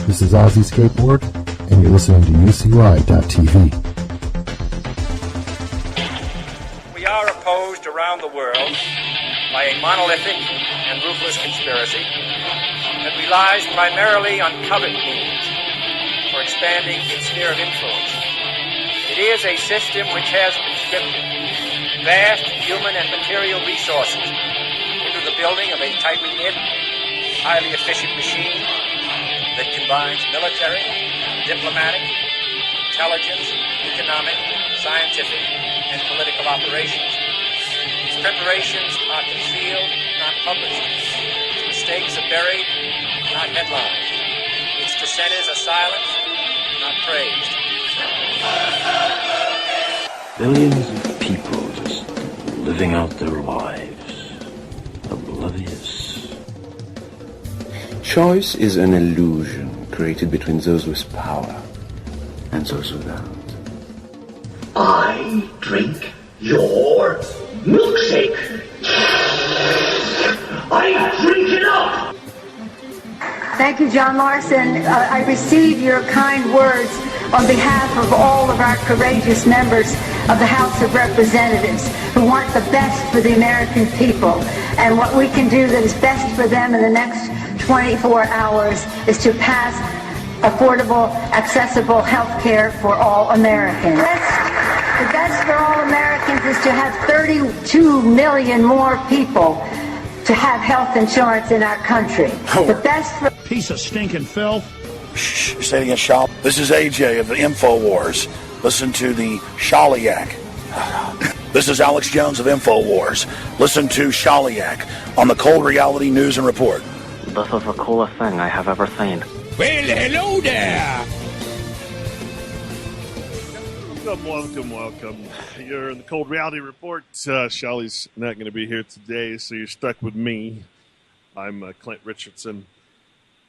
This is Ozzy Skateboard, and you're listening to UCY.tv. We are opposed around the world by a monolithic and ruthless conspiracy that relies primarily on covert means for expanding its sphere of influence. It is a system which has conscripted vast human and material resources into the building of a tightly knit, highly efficient machine that combines military, diplomatic, intelligence, economic, scientific, and political operations. Its preparations are concealed, not published. Its mistakes are buried, not headlined. Its dissenters are silenced, not praised. Billions of people just living out their lives, oblivious. Choice is an illusion created between those with power and those without. I drink your milkshake. I drink it up. Thank you, John Larson. I receive your kind words on behalf of all of our courageous members of the House of Representatives who want the best for the American people. And what we can do that is best for them in the next 24 hours is to pass affordable, accessible health care for all Americans. The best for all Americans is to have 32 million more people to have health insurance in our country. The best for... Piece of stinking filth. Shh, you're sitting at shop. This is AJ of the InfoWars. Listen to the Shaliak. This is Alex Jones of InfoWars. Listen to Shaliak on the Cold Reality News and Report. This is the coolest thing I have ever seen. Well, hello there! Welcome. You're in the Cold Reality Report. Shali's not going to be here today, so you're stuck with me. I'm Clint Richardson,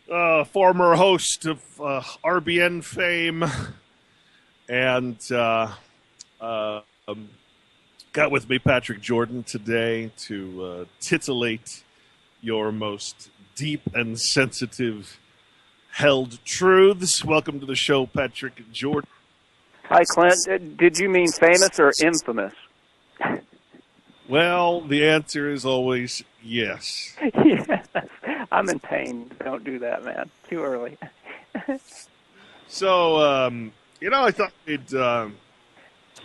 former host of RBN fame, and got with me Patrick Jordan today to titillate your most deep and sensitive held truths. Welcome to the show, Patrick Jordan. Hi, Clint. Did you mean famous or infamous? Well, the answer is always yes. Yes. I'm in pain. Don't do that, man. Too early. So, I thought we'd...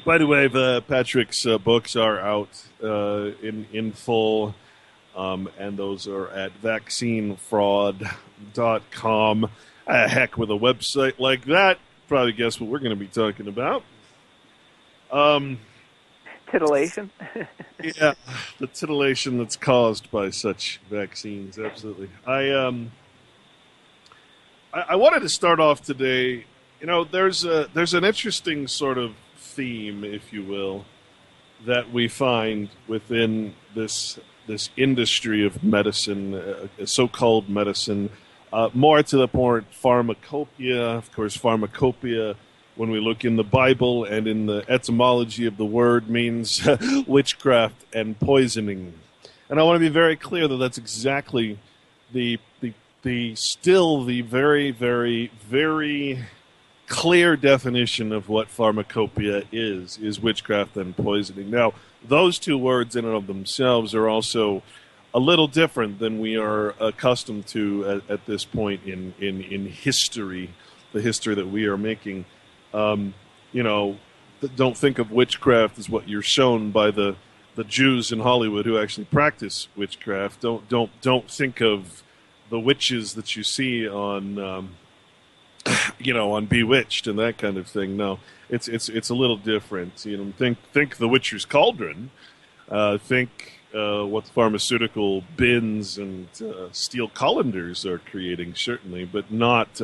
by the way, Patrick's books are out in full, and those are at vaccinefraud.com. Heck, with a website like that, probably guess what we're going to be talking about. Titillation? Yeah, the titillation that's caused by such vaccines, absolutely. I wanted to start off today, there's an interesting sort of theme, if you will, that we find within this industry of medicine, so-called medicine, more to the point, pharmacopoeia. Of course, pharmacopoeia, when we look in the Bible and in the etymology of the word, means witchcraft and poisoning. And I want to be very clear that that's exactly the very, very, very clear definition of what pharmacopoeia is witchcraft and poisoning. Now, those two words in and of themselves are also a little different than we are accustomed to at this point in history, the history that we are making. Don't think of witchcraft as what you're shown by the Jews in Hollywood who actually practice witchcraft. Don't think of the witches that you see on on Bewitched and that kind of thing. No, it's a little different. Think the Witcher's Cauldron. Think what the pharmaceutical bins and steel colanders are creating, certainly, but not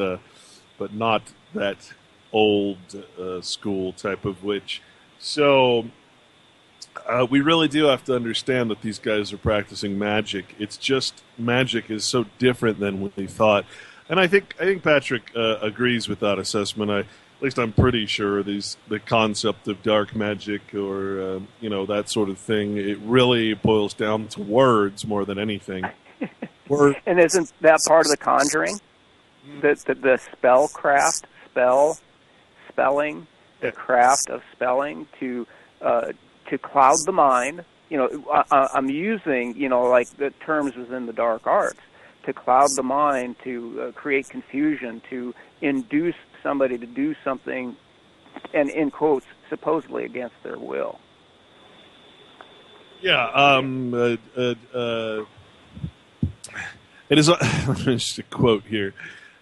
that old school type of witch. So we really do have to understand that these guys are practicing magic. It's just magic is so different than we thought. And I think Patrick agrees with that assessment. At least I'm pretty sure the concept of dark magic or that sort of thing, it really boils down to words more than anything. And isn't that part of The Conjuring? the spelling, the craft of spelling to cloud the mind. I'm using, like the terms within the dark arts, to cloud the mind, to create confusion, to induce somebody to do something, and in quotes, supposedly against their will. Yeah, it is. Just a quote here.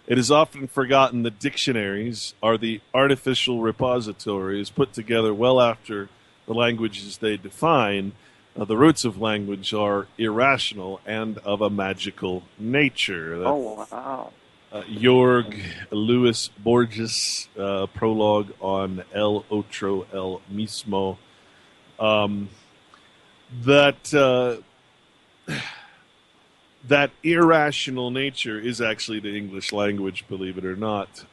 It is often forgotten that dictionaries are the artificial repositories put together well after the languages they define. The roots of language are irrational and of a magical nature. Oh, wow. Jorg Luis Borges, prologue on El Otro El Mismo. That irrational nature is actually the English language, believe it or not.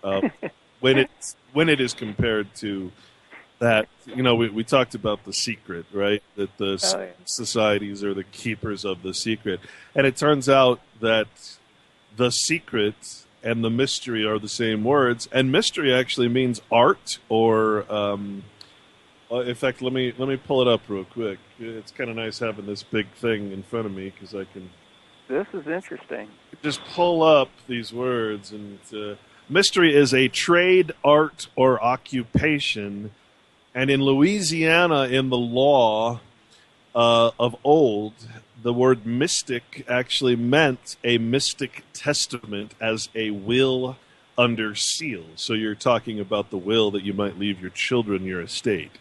When it is compared to that, we talked about the secret, right? That the societies are the keepers of the secret, and it turns out that the secret and the mystery are the same words, and mystery actually means art or. In fact, let me pull it up real quick. It's kind of nice having this big thing in front of me because I can. This is interesting. Just pull up these words, and mystery is a trade, art, or occupation. And in Louisiana, in the law of old, the word mystic actually meant a mystic testament as a will under seal. So you're talking about the will that you might leave your children your estate,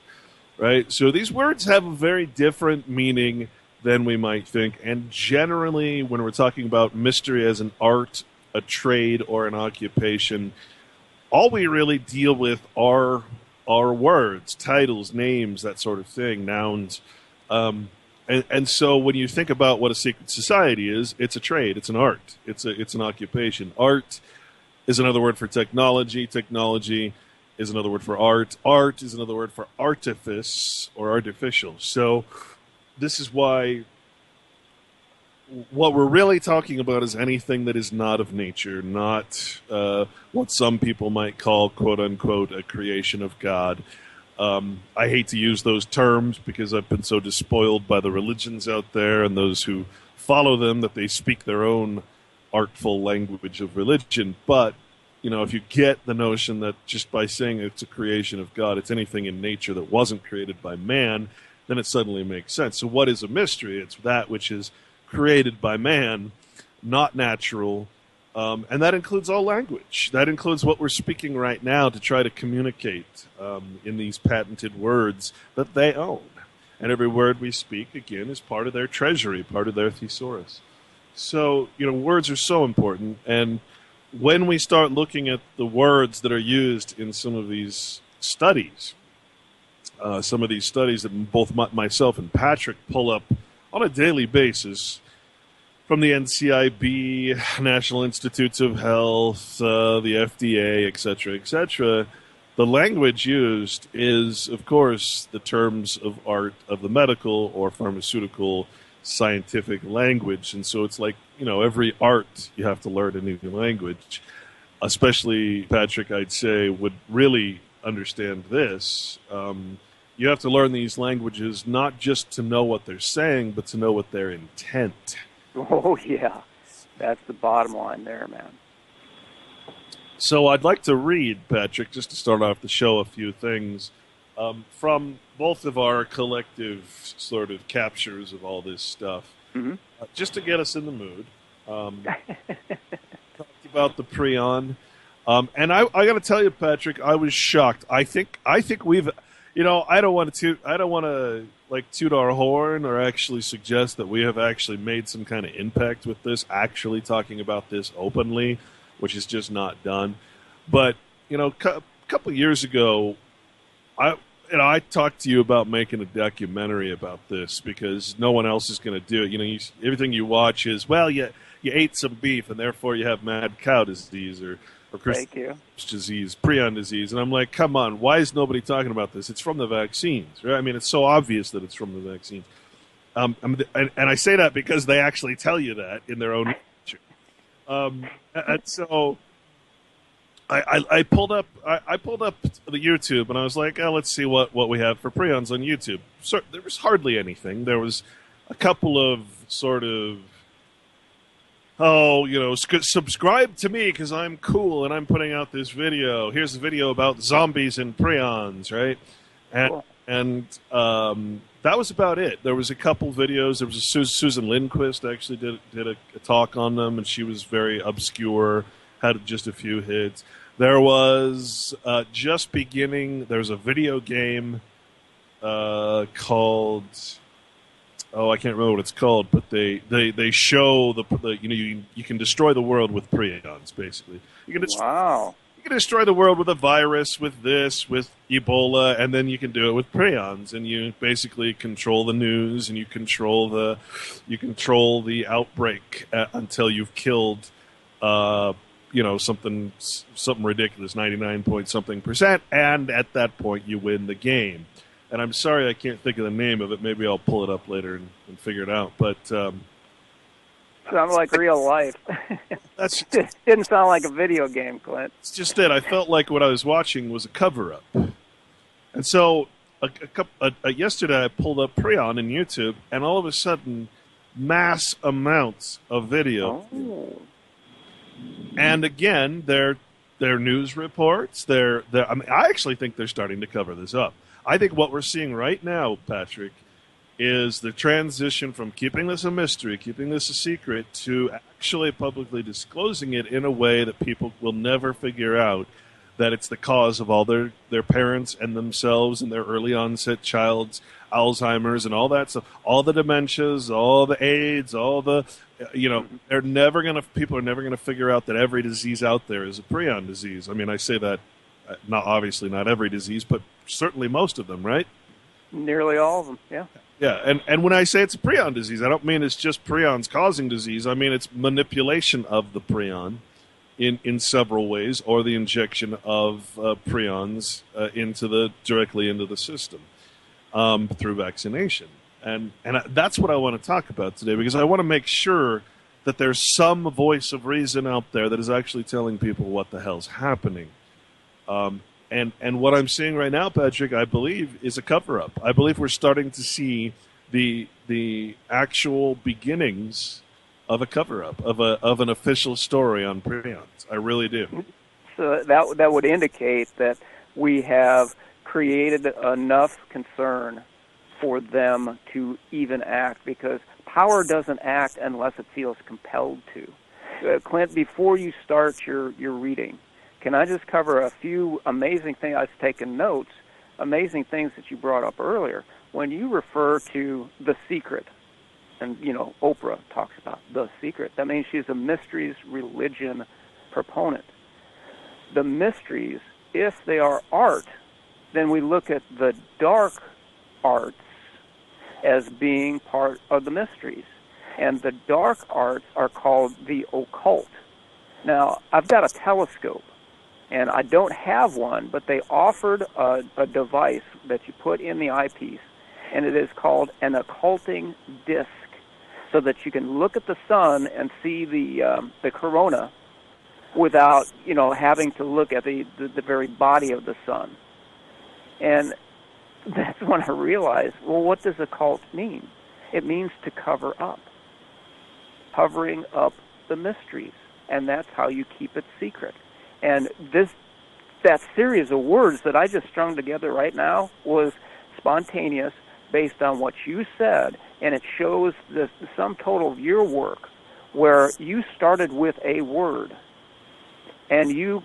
right? So these words have a very different meaning than we might think. And generally, when we're talking about mystery as an art, a trade, or an occupation, all we really deal with are words, titles, names, that sort of thing, nouns. And so when you think about what a secret society is, it's a trade, it's an art, it's an occupation. Art is another word for technology. Technology is another word for art. Art is another word for artifice or artificial. So this is why what we're really talking about is anything that is not of nature, not what some people might call, quote unquote, a creation of God. I hate to use those terms because I've been so despoiled by the religions out there and those who follow them that they speak their own artful language of religion. But, if you get the notion that just by saying it's a creation of God, it's anything in nature that wasn't created by man, then it suddenly makes sense. So what is a mystery? It's that which is created by man, not natural, and that includes all language. That includes what we're speaking right now to try to communicate in these patented words that they own. And every word we speak, again, is part of their treasury, part of their thesaurus. So, words are so important, and when we start looking at the words that are used in some of these studies that both myself and Patrick pull up on a daily basis from the NCIB, National Institutes of Health, the FDA, etc., the language used is, of course, the terms of art of the medical or pharmaceutical scientific language. And so it's like, every art you have to learn a new language. Especially, Patrick, I'd say, would really understand this. You have to learn these languages not just to know what they're saying, but to know what their intent. Oh, yeah. That's the bottom line there, man. So I'd like to read, Patrick, just to start off the show, a few things from both of our collective sort of captures of all this stuff, just to get us in the mood. Talked about the prion. And I got to tell you, Patrick, I was shocked. I think we've... I don't want to like toot our horn or actually suggest that we have actually made some kind of impact with this, actually talking about this openly, which is just not done. But, a couple of years ago, I talked to you about making a documentary about this because no one else is going to do it. Everything you watch is, well, you ate some beef and therefore you have mad cow disease or disease, prion disease. And I'm like, come on, why is nobody talking about this? It's from the vaccines, right? I mean, it's so obvious that it's from the vaccines. And I say that because they actually tell you that in their own literature. And so I pulled up the YouTube and I was like, oh, let's see what we have for prions on YouTube. So there was hardly anything. There was a couple of sort of, subscribe to me because I'm cool and I'm putting out this video. Here's a video about zombies and prions, right? And that was about it. There was a couple videos. There was Susan Lindquist actually did a talk on them, and she was very obscure, had just a few hits. There was just beginning. There's a video game called. Oh, I can't remember what it's called, but they show you can destroy the world with prions. Basically, you can destroy the world with a virus, with Ebola, and then you can do it with prions, and you basically control the news and you control the outbreak until you've killed something ridiculous, 99 point something %, and at that point you win the game. And I'm sorry I can't think of the name of it. Maybe I'll pull it up later and figure it out. But sounds like real life. Didn't sound like a video game, Clint. It's just that I felt like what I was watching was a cover-up. And so yesterday I pulled up Prion in YouTube, and all of a sudden, mass amounts of video. Oh. And again, they're news reports. I actually think they're starting to cover this up. I think what we're seeing right now, Patrick, is the transition from keeping this a mystery, keeping this a secret, to actually publicly disclosing it in a way that people will never figure out that it's the cause of all their parents and themselves and their early onset child's Alzheimer's and all that stuff, all the dementias, all the AIDS, all the, people are never going to figure out that every disease out there is a prion disease. I mean, I say that, obviously not every disease, but certainly most of them, right? Nearly all of them, yeah. Yeah, and when I say it's a prion disease, I don't mean it's just prions causing disease. I mean it's manipulation of the prion in several ways, or the injection of prions directly into the system through vaccination. And that's what I want to talk about today, because I want to make sure that there's some voice of reason out there that is actually telling people what the hell's happening. And what I'm seeing right now, Patrick, I believe, is a cover-up. I believe we're starting to see the actual beginnings of a cover-up, of an official story on prions. I really do. So that would indicate that we have created enough concern for them to even act, because power doesn't act unless it feels compelled to. Clint, before you start your reading, can I just cover a few amazing things? I've taken notes, amazing things that you brought up earlier. When you refer to The Secret, and, Oprah talks about The Secret, that means she's a mysteries religion proponent. The mysteries, if they are art, then we look at the dark arts as being part of the mysteries. And the dark arts are called the occult. Now, I've got a telescope, and I don't have one, but they offered a device that you put in the eyepiece, and it is called an occulting disc, so that you can look at the sun and see the corona without, having to look at the very body of the sun. And that's when I realized, well, what does occult mean? It means to cover up, covering up the mysteries, and that's how you keep it secret. And that series of words that I just strung together right now was spontaneous, based on what you said, and it shows the sum total of your work, where you started with a word, and you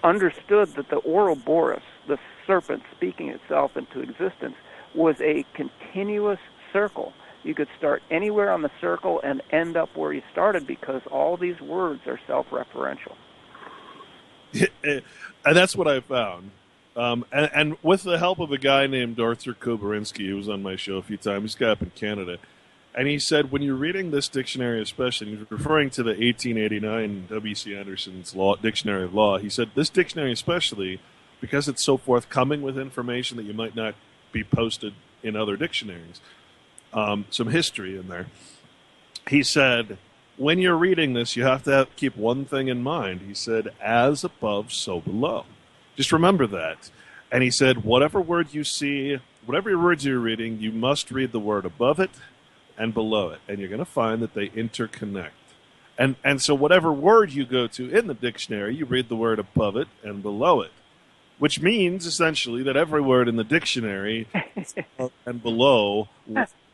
understood that the Ouroboros, the serpent speaking itself into existence, was a continuous circle. You could start anywhere on the circle and end up where you started, because all these words are self-referential. And that's what I found. And with the help of a guy named Arthur Koborinsky, who was on my show a few times, he's a guy up in Canada, and he said, when you're reading this dictionary especially, and he's referring to the 1889 W.C. Anderson's Dictionary of Law, he said, this dictionary especially, because it's so forthcoming with information that you might not be posted in other dictionaries, some history in there, he said, when you're reading this, you have to keep one thing in mind. He said, as above, so below. Just remember that. And he said, whatever word you see, whatever words you're reading, you must read the word above it and below it. And you're going to find that they interconnect. And so whatever word you go to in the dictionary, you read the word above it and below it, which means essentially that every word in the dictionary and below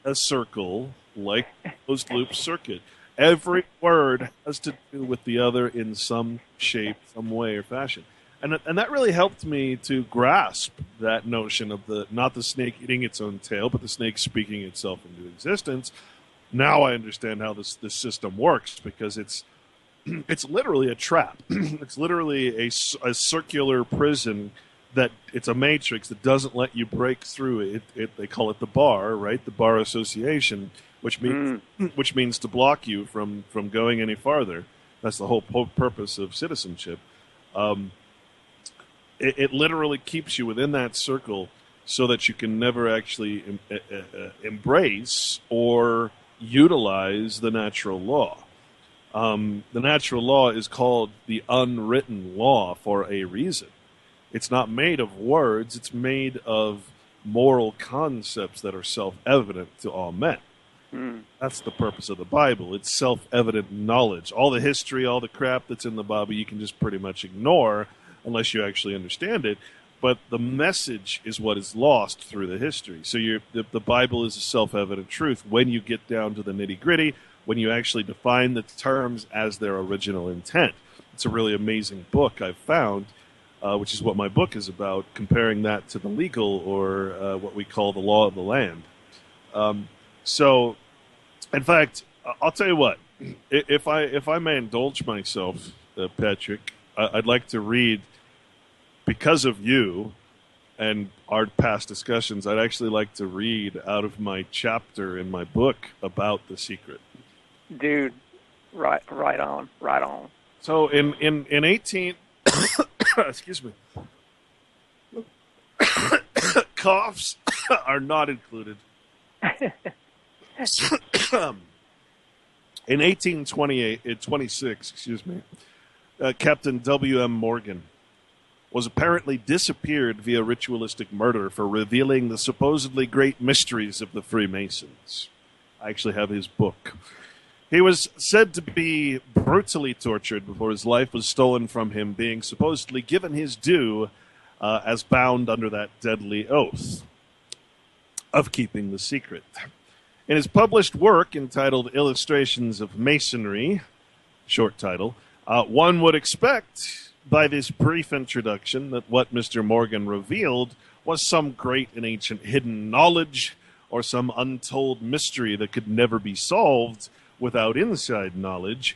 a circle like closed loop circuit. Every word has to do with the other in some shape, some way or fashion. And that really helped me to grasp that notion of not the snake eating its own tail, but the snake speaking itself into existence. Now I understand how this system works, because it's literally a trap. It's literally a circular prison that it's a matrix that doesn't let you break through it. They call it the bar, right? The bar association, which means to block you from going any farther. That's the whole purpose of citizenship. It literally keeps you within that circle so that you can never actually embrace or utilize the natural law. The natural law is called the unwritten law for a reason. It's not made of words. It's made of moral concepts that are self-evident to all men. That's the purpose of the Bible. It's self-evident knowledge. All the history, all the crap that's in the Bible, you can just pretty much ignore unless you actually understand it. But the message is what is lost through the history. So the Bible is a self-evident truth when you get down to the nitty-gritty, when you actually define the terms as their original intent. It's a really amazing book I've found, which is what my book is about, comparing that to the legal, or what we call the law of the land. So, in fact, I'll tell you what, if I may indulge myself, Patrick, I'd like to read, because of you and our past discussions, I'd actually like to read out of my chapter in my book about The Secret. Dude, right on. So in 18 excuse me. Coughs are not included. In 1826, Captain W.M. Morgan was apparently disappeared via ritualistic murder for revealing the supposedly great mysteries of the Freemasons. I actually have his book. He was said to be brutally tortured before his life was stolen from him, being supposedly given his due as bound under that deadly oath of keeping the secret. In his published work entitled Illustrations of Masonry, short title, one would expect by this brief introduction that what Mr. Morgan revealed was some great and ancient hidden knowledge or some untold mystery that could never be solved without inside knowledge.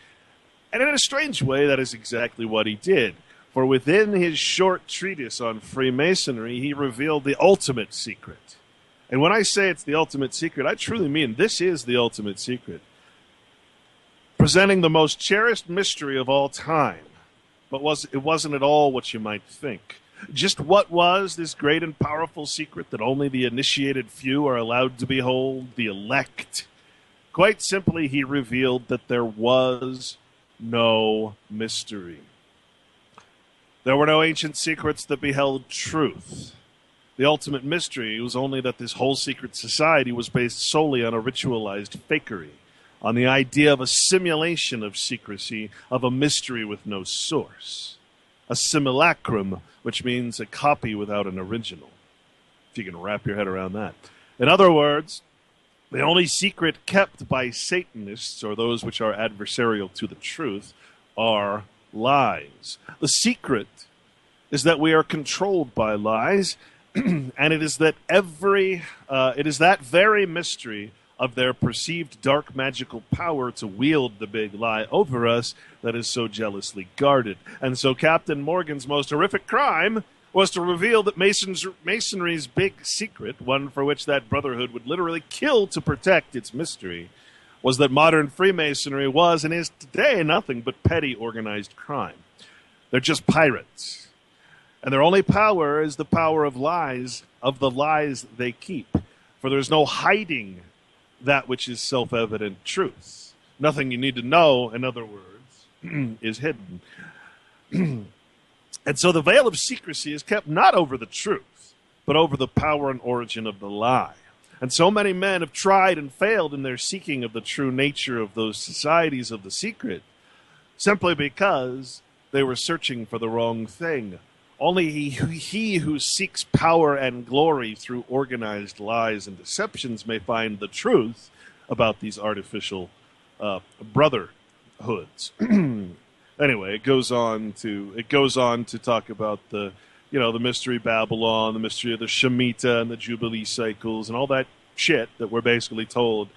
And in a strange way, that is exactly what he did. For within his short treatise on Freemasonry, he revealed the ultimate secret. And when I say it's the ultimate secret, I truly mean this is the ultimate secret. Presenting the most cherished mystery of all time. But it wasn't at all what you might think. Just what was this great and powerful secret that only the initiated few are allowed to behold, the elect? Quite simply, he revealed that there was no mystery. There were no ancient secrets that beheld truth. The ultimate mystery was only that this whole secret society was based solely on a ritualized fakery, on the idea of a simulation of secrecy, of a mystery with no source. A simulacrum, which means a copy without an original, if you can wrap your head around that. In other words, the only secret kept by Satanists, or those which are adversarial to the truth, are lies. The secret is that we are controlled by lies, and it is that very mystery of their perceived dark magical power to wield the big lie over us that is so jealously guarded. And so Captain Morgan's most horrific crime was to reveal that Masonry's big secret, one for which that brotherhood would literally kill to protect its mystery, was that modern Freemasonry was and is today nothing but petty organized crime. They're just pirates. And their only power is the power of lies, of the lies they keep. For there's no hiding that which is self-evident truth. Nothing you need to know, in other words, is hidden. And so the veil of secrecy is kept not over the truth, but over the power and origin of the lie. And so many men have tried and failed in their seeking of the true nature of those societies of the secret, simply because they were searching for the wrong thing. Only he who seeks power and glory through organized lies and deceptions may find the truth about these artificial brotherhoods. Anyway, it goes on to talk about the mystery Babylon, the mystery of the Shemitah and the Jubilee cycles and all that shit that we're basically told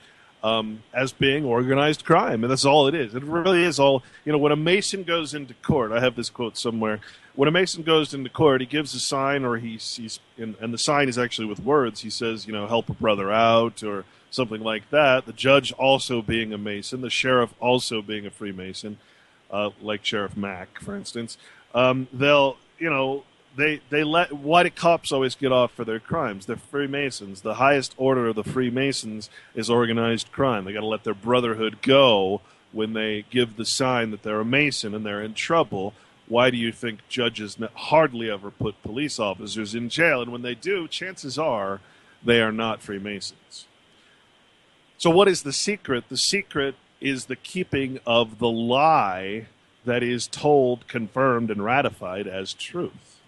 as being organized crime. And that's all it is. It really is all, when a Mason goes into court, I have this quote somewhere, when a Mason goes into court, he gives a sign, or and the sign is actually with words. He says, help a brother out, or something like that. The judge also being a Mason, the sheriff also being a Freemason, like Sheriff Mack, for instance. They'll, they let white cops always get off for their crimes. They're Freemasons. The highest order of the Freemasons is organized crime. They got to let their brotherhood go when they give the sign that they're a Mason and they're in trouble. Why do you think judges hardly ever put police officers in jail? And when they do, chances are they are not Freemasons. So what is the secret? The secret is the keeping of the lie that is told, confirmed, and ratified as truth.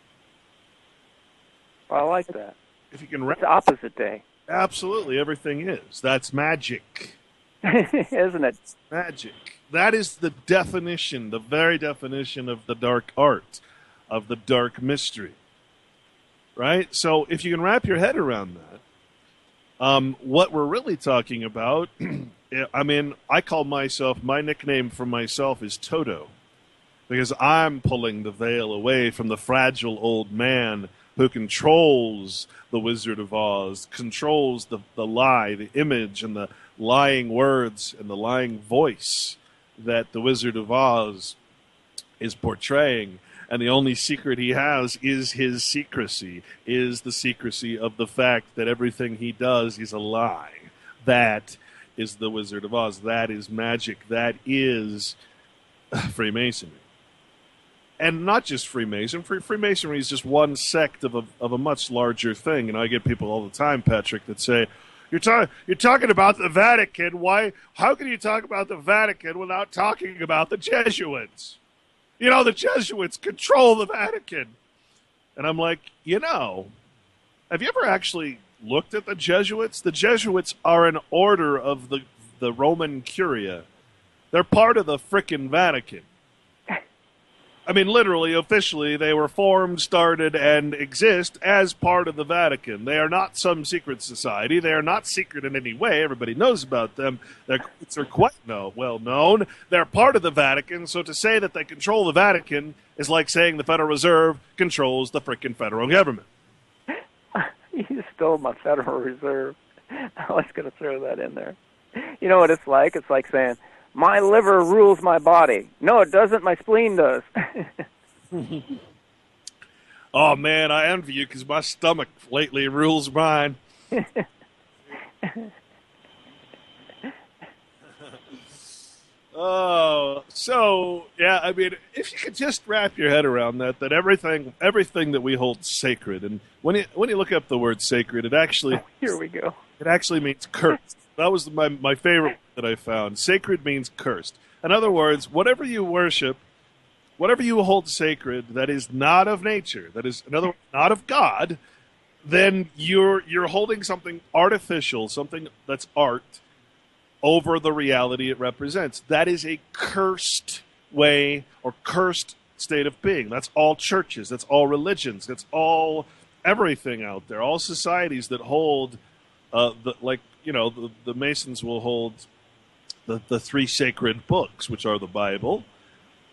I like that. If you can, it's opposite day. Absolutely, everything is. That's magic, isn't it? Magic. That is the definition, the very definition of the dark art, of the dark mystery. Right? So if you can wrap your head around that, what we're really talking about, I call my nickname for myself is Toto, because I'm pulling the veil away from the fragile old man who controls the Wizard of Oz, controls the lie, the image, and the lying words and the lying voice that the Wizard of Oz is portraying. And the only secret he has is his secrecy, is the secrecy of the fact that everything he does is a lie. That is the Wizard of Oz. That is magic. That is Freemasonry. And not just Freemasonry. Freemasonry is just one sect of a much larger thing. And I get people all the time, Patrick, that say, You're talking about the Vatican. Why? How can you talk about the Vatican without talking about the Jesuits? The Jesuits control the Vatican. And I'm like, have you ever actually looked at the Jesuits? The Jesuits are an order of the Roman Curia. They're part of the frickin' Vatican. Literally, officially, they were formed, started, and exist as part of the Vatican. They are not some secret society. They are not secret in any way. Everybody knows about them. They're quite well known. They're part of the Vatican, so to say that they control the Vatican is like saying the Federal Reserve controls the frickin' federal government. You stole my Federal Reserve. I was going to throw that in there. You know what it's like? It's like saying, my liver rules my body. No, it doesn't. My spleen does. Oh, man, I envy you because my stomach lately rules mine. Oh, so, yeah, if you could just wrap your head around that everything that we hold sacred, and when you look up the word sacred, it actually... Here we go. It actually means cursed. That was my favorite that I found. Sacred means cursed. In other words, whatever you worship, whatever you hold sacred that is not of nature, that is, in other words, not of God, then you're holding something artificial, something that's art, over the reality it represents. That is a cursed way or cursed state of being. That's all churches. That's all religions. That's all everything out there. All societies that hold, the Masons will hold the three sacred books, which are the Bible,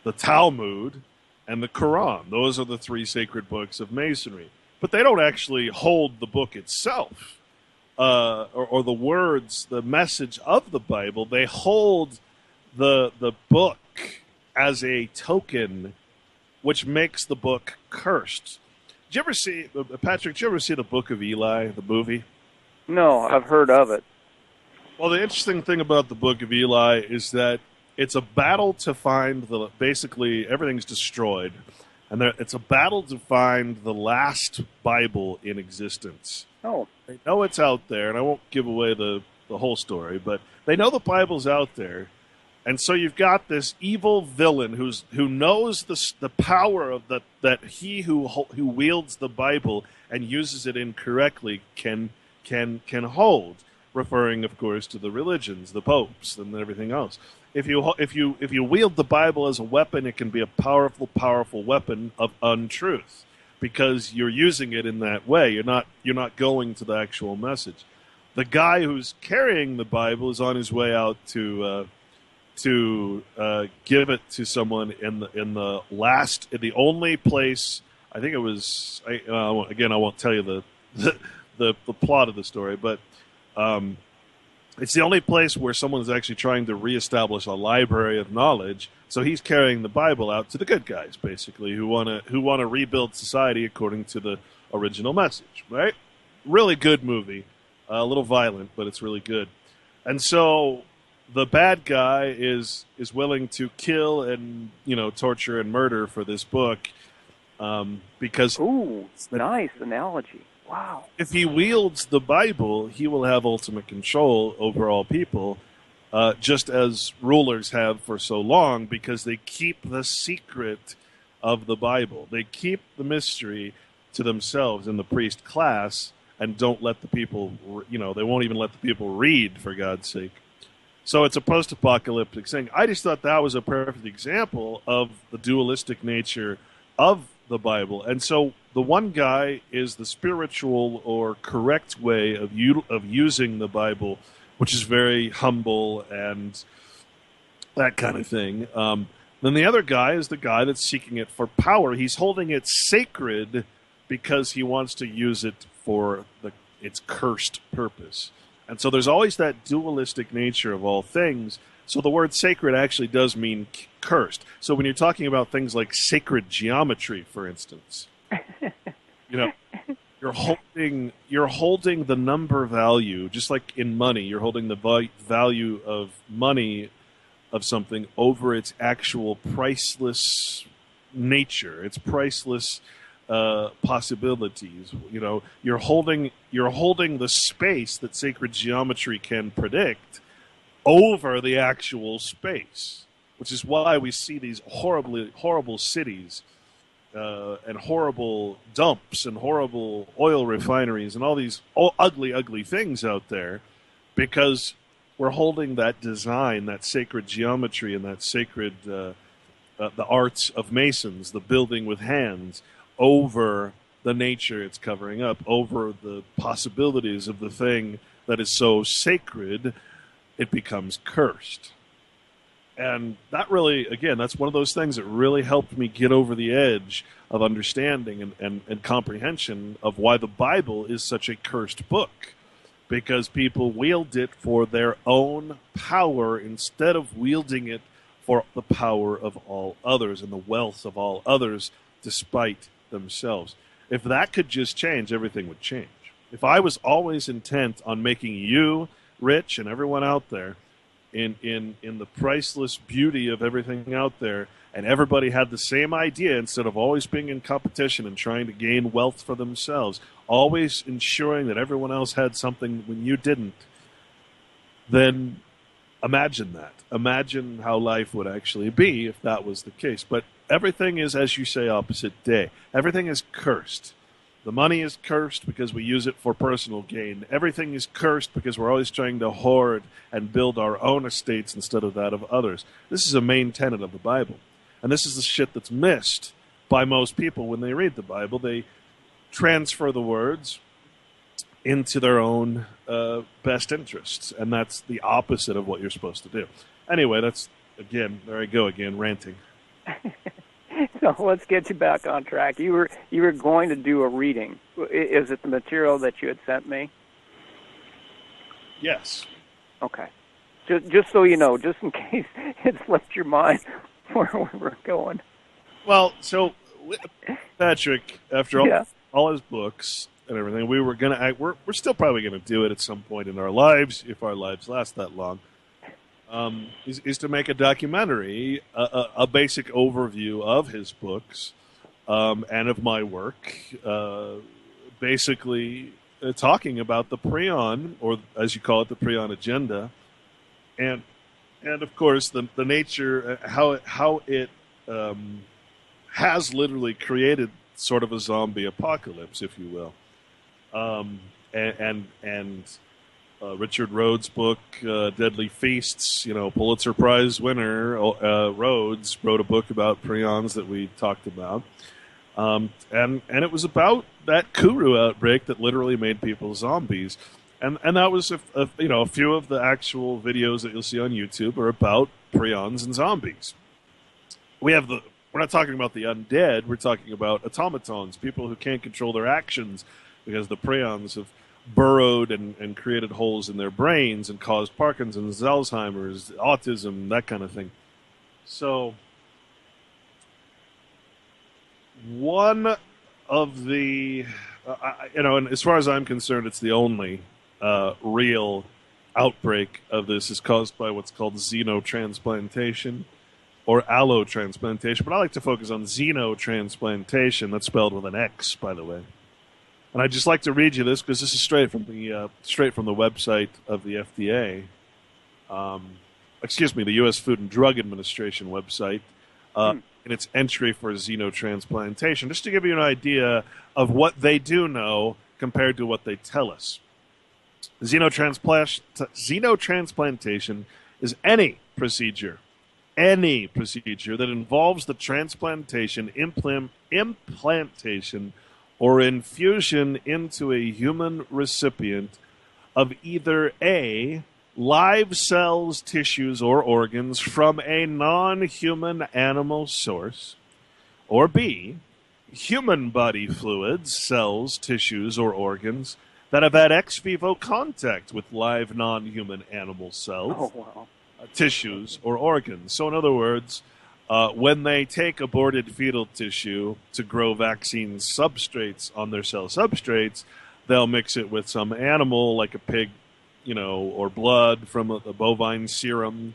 the Talmud, and the Quran. Those are the three sacred books of Masonry. But they don't actually hold the book itself. Or the words, the message of the Bible. They hold the book as a token, which makes the book cursed. Did you ever see, Patrick, did you ever see the Book of Eli, the movie? No, I've heard of it. Well, the interesting thing about the Book of Eli is that it's a battle to find basically everything's destroyed, and it's a battle to find the last Bible in existence. Oh. They know it's out there, and I won't give away the whole story, but they know the Bible's out there, and so you've got this evil villain who knows the power of that he who wields the Bible and uses it incorrectly can hold, referring, of course, to the religions, the popes, and everything else. If you wield the Bible as a weapon, it can be a powerful weapon of untruth, because you're using it in that way. You're not going to the actual message. The guy who's carrying the Bible is on his way out to give it to someone in the only place. I think it was. Again, I won't tell you the plot of the story, but it's the only place where someone is actually trying to reestablish a library of knowledge. So he's carrying the Bible out to the good guys, basically, who want to rebuild society according to the original message. Right? Really good movie. A little violent, but it's really good. And so the bad guy is willing to kill and torture and murder for this book, because nice analogy. Wow. If he wields the Bible, he will have ultimate control over all people, just as rulers have for so long, because they keep the secret of the Bible. They keep the mystery to themselves in the priest class and don't let the people, they won't even let the people read, for God's sake. So it's a post-apocalyptic thing. I just thought that was a perfect example of the dualistic nature of the Bible. And so the one guy is the spiritual or correct way of using the Bible, which is very humble and that kind of thing. Then the other guy is the guy that's seeking it for power. He's holding it sacred because he wants to use it for its cursed purpose. And so there's always that dualistic nature of all things. So the word sacred actually does mean cursed. So when you're talking about things like sacred geometry, for instance, you're holding the number value, just like in money, you're holding the value of money of something over its actual priceless nature, its priceless possibilities. You're holding the space that sacred geometry can predict over the actual space, which is why we see these horrible cities and horrible dumps and horrible oil refineries and all these ugly things out there, because we're holding that design, that sacred geometry, and that sacred the arts of masons, the building with hands, over the nature it's covering up, over the possibilities of the thing that is so sacred, it becomes cursed. And that really, again, that's one of those things that really helped me get over the edge of understanding and comprehension of why the Bible is such a cursed book. Because people wield it for their own power instead of wielding it for the power of all others and the wealth of all others, despite themselves. If that could just change, everything would change. If I was always intent on making you rich and everyone out there in the priceless beauty of everything out there, and everybody had the same idea instead of always being in competition and trying to gain wealth for themselves, always ensuring that everyone else had something when you didn't, then imagine that. Imagine how life would actually be if that was the case. But everything is, as you say, opposite day. Everything is cursed. The money is cursed because we use it for personal gain. Everything is cursed because we're always trying to hoard and build our own estates instead of that of others. This is a main tenet of the Bible. And this is the shit that's missed by most people when they read the Bible. They transfer the words into their own best interests. And that's the opposite of what you're supposed to do. Anyway, that's, again, there I go again, ranting. So let's get you back on track. You were going to do a reading. Is it the material that you had sent me? Yes. Okay. Just so you know, just in case it slipped your mind where we were going. Well, so Patrick, after all his books, and everything. We were going to we're still probably going to do it at some point in our lives, if our lives last that long, is to make a documentary, a basic overview of his books and of my work, basically talking about the prion, or as you call it, the prion agenda, and of course the nature, how it has literally created sort of a zombie apocalypse, if you will. Richard Rhodes' book, Deadly Feasts, Pulitzer Prize winner, Rhodes wrote a book about prions that we talked about. And it was about that Kuru outbreak that literally made people zombies. And that was, a few of the actual videos that you'll see on YouTube are about prions and zombies. We're not talking about the undead, we're talking about automatons, people who can't control their actions because the prions have burrowed and created holes in their brains and caused Parkinson's, Alzheimer's, autism, that kind of thing. So, one of the, and as far as I'm concerned, it's the only real outbreak of this is caused by what's called xenotransplantation or allotransplantation, but I like to focus on xenotransplantation. That's spelled with an X, by the way. And I'd just like to read you this because this is straight from the website of the FDA. The U.S. Food and Drug Administration website, in its entry for xenotransplantation, just to give you an idea of what they do know compared to what they tell us. Xenotransplantation is any procedure that involves the transplantation, implantation, or infusion into a human recipient of either A, live cells, tissues, or organs from a non-human animal source, or B, human body fluids, cells, tissues, or organs that have had ex vivo contact with live non-human animal cells, tissues, or organs. So in other words, when they take aborted fetal tissue to grow vaccine substrates on their cell substrates, they'll mix it with some animal like a pig, or blood from a bovine serum,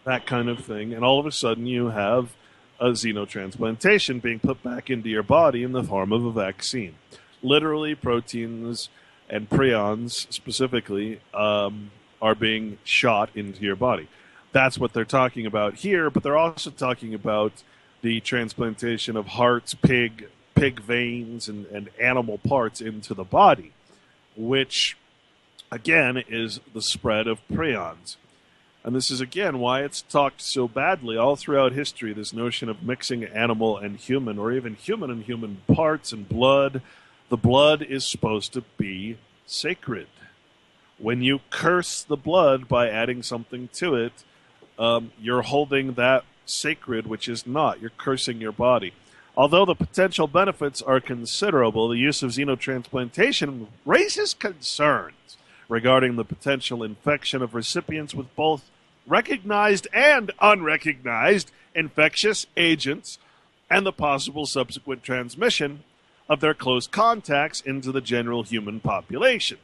that kind of thing. And all of a sudden you have a xenotransplantation being put back into your body in the form of a vaccine. Literally, proteins and prions specifically are being shot into your body. That's what they're talking about here, but they're also talking about the transplantation of hearts, pig veins, and animal parts into the body, which, again, is the spread of prions. And this is, again, why it's talked so badly all throughout history, this notion of mixing animal and human, or even human and human parts and blood. The blood is supposed to be sacred. When you curse the blood by adding something to it, you're holding that sacred, which is not. You're cursing your body. Although the potential benefits are considerable, the use of xenotransplantation raises concerns regarding the potential infection of recipients with both recognized and unrecognized infectious agents and the possible subsequent transmission of their close contacts into the general human population.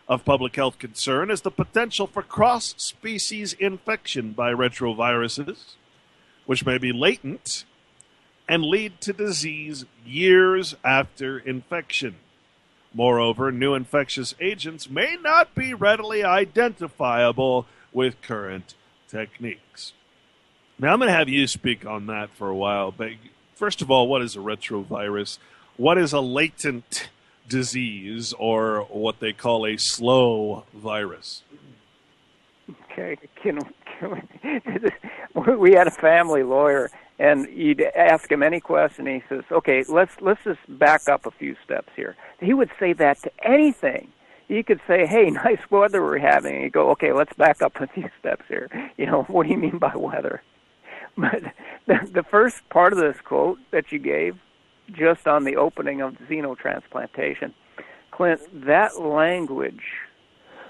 Of public health concern is the potential for cross-species infection by retroviruses, which may be latent and lead to disease years after infection. Moreover, new infectious agents may not be readily identifiable with current techniques. Now, I'm going to have you speak on that for a while. But first of all, what is a retrovirus? What is a latent disease, or what they call a slow virus? Okay, we had a family lawyer, and you'd ask him any question, and he says, "Okay, let's just back up a few steps here." He would say that to anything. You could say, "Hey, nice weather we're having," and you go, "Okay, let's back up a few steps here. What do you mean by weather?" But the first part of this quote that you gave, just on the opening of xenotransplantation, Clint, that language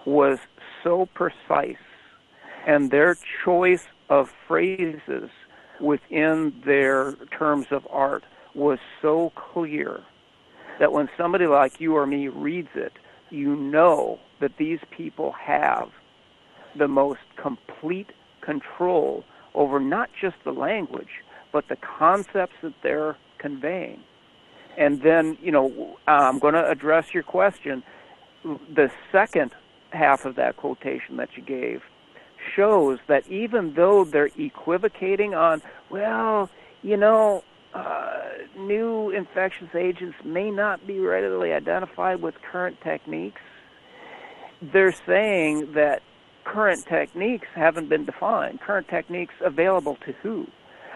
was so precise, and their choice of phrases within their terms of art was so clear that when somebody like you or me reads it, you know that these people have the most complete control over not just the language, but the concepts that they're conveying. And then, I'm going to address your question. The second half of that quotation that you gave shows that even though they're equivocating on, new infectious agents may not be readily identified with current techniques, they're saying that current techniques haven't been defined. Current techniques available to who?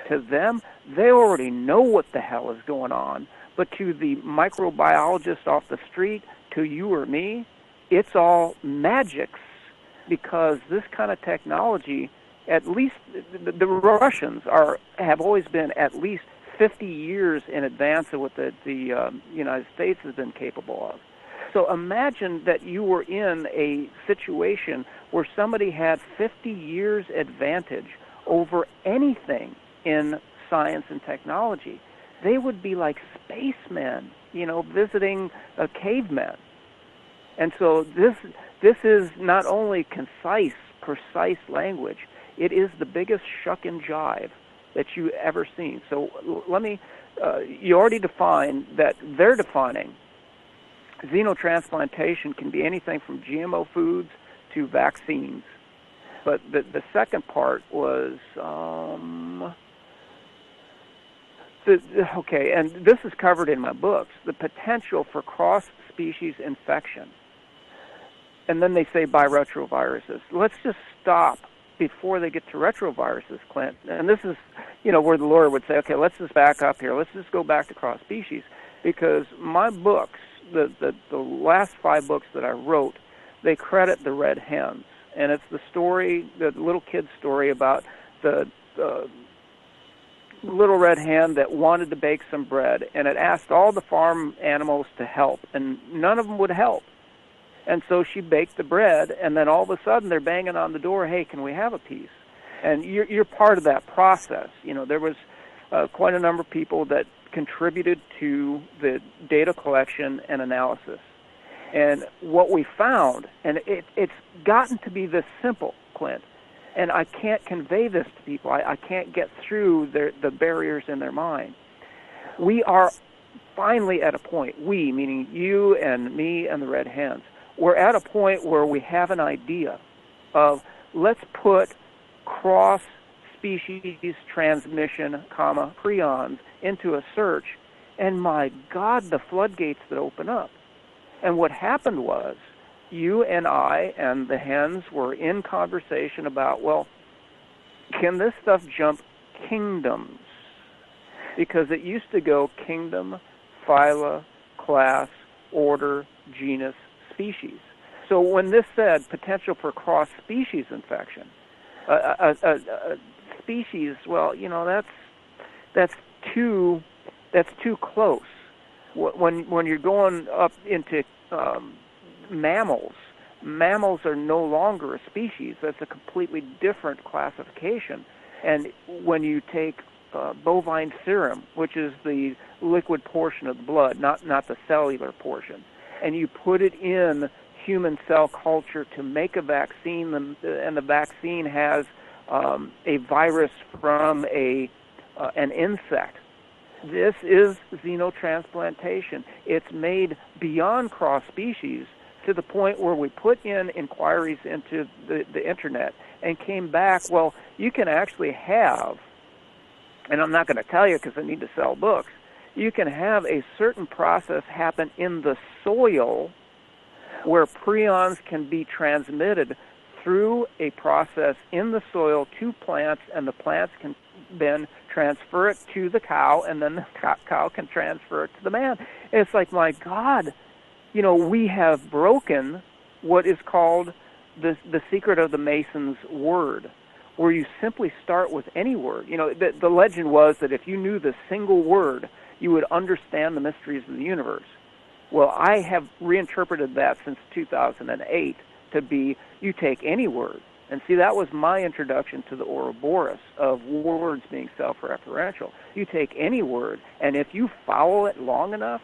To them, they already know what the hell is going on. But to the microbiologist off the street, to you or me, it's all magics, because this kind of technology, at least the Russians have always been at least 50 years in advance of what the United States has been capable of. So imagine that you were in a situation where somebody had 50 years advantage over anything in science and technology. They would be like spacemen, visiting cavemen. And so this is not only concise, precise language, it is the biggest shuck and jive that you ever seen. So let me, you already defined that they're defining xenotransplantation can be anything from GMO foods to vaccines. But the second part was, okay, and this is covered in my books, the potential for cross-species infection. And then they say by retroviruses. Let's just stop before they get to retroviruses, Clint. And this is, where the lawyer would say, okay, let's just back up here. Let's just go back to cross-species. Because my books, the last 5 books that I wrote, they credit the red hens. And it's the story, the little kid's story about the little red hen that wanted to bake some bread. And it asked all the farm animals to help, and none of them would help. And so she baked the bread, and then all of a sudden they're banging on the door, hey, can we have a piece? And you're part of that process. There was quite a number of people that contributed to the data collection and analysis. And what we found, and it's gotten to be this simple, Clint, and I can't convey this to people. I can't get through the barriers in their mind. We are finally at a point, we, meaning you and me and the red hens, we're at a point where we have an idea of let's put cross-species transmission, prions into a search, and my God, the floodgates that open up. And what happened was you and I and the hens were in conversation about, well, can this stuff jump kingdoms? Because it used to go kingdom, phyla, class, order, genus, species. So when this said potential for cross-species infection, species, well, that's too close. When you're going up into mammals are no longer a species. That's a completely different classification. And when you take bovine serum, which is the liquid portion of the blood, not the cellular portion, and you put it in human cell culture to make a vaccine, and the vaccine has a virus from an insect. This is xenotransplantation. It's made beyond cross-species to the point where we put in inquiries into the internet and came back, well, you can actually have, and I'm not going to tell you because I need to sell books, you can have a certain process happen in the soil where prions can be transmitted through a process in the soil to plants, and the plants can then transfer it to the cow, and then the cow can transfer it to the man. And it's like, my God, we have broken what is called the secret of the Mason's word, where you simply start with any word. The legend was that if you knew the single word, you would understand the mysteries of the universe. Well, I have reinterpreted that since 2008 to be, you take any word. And see, that was my introduction to the Ouroboros of words being self-referential. You take any word, and if you follow it long enough,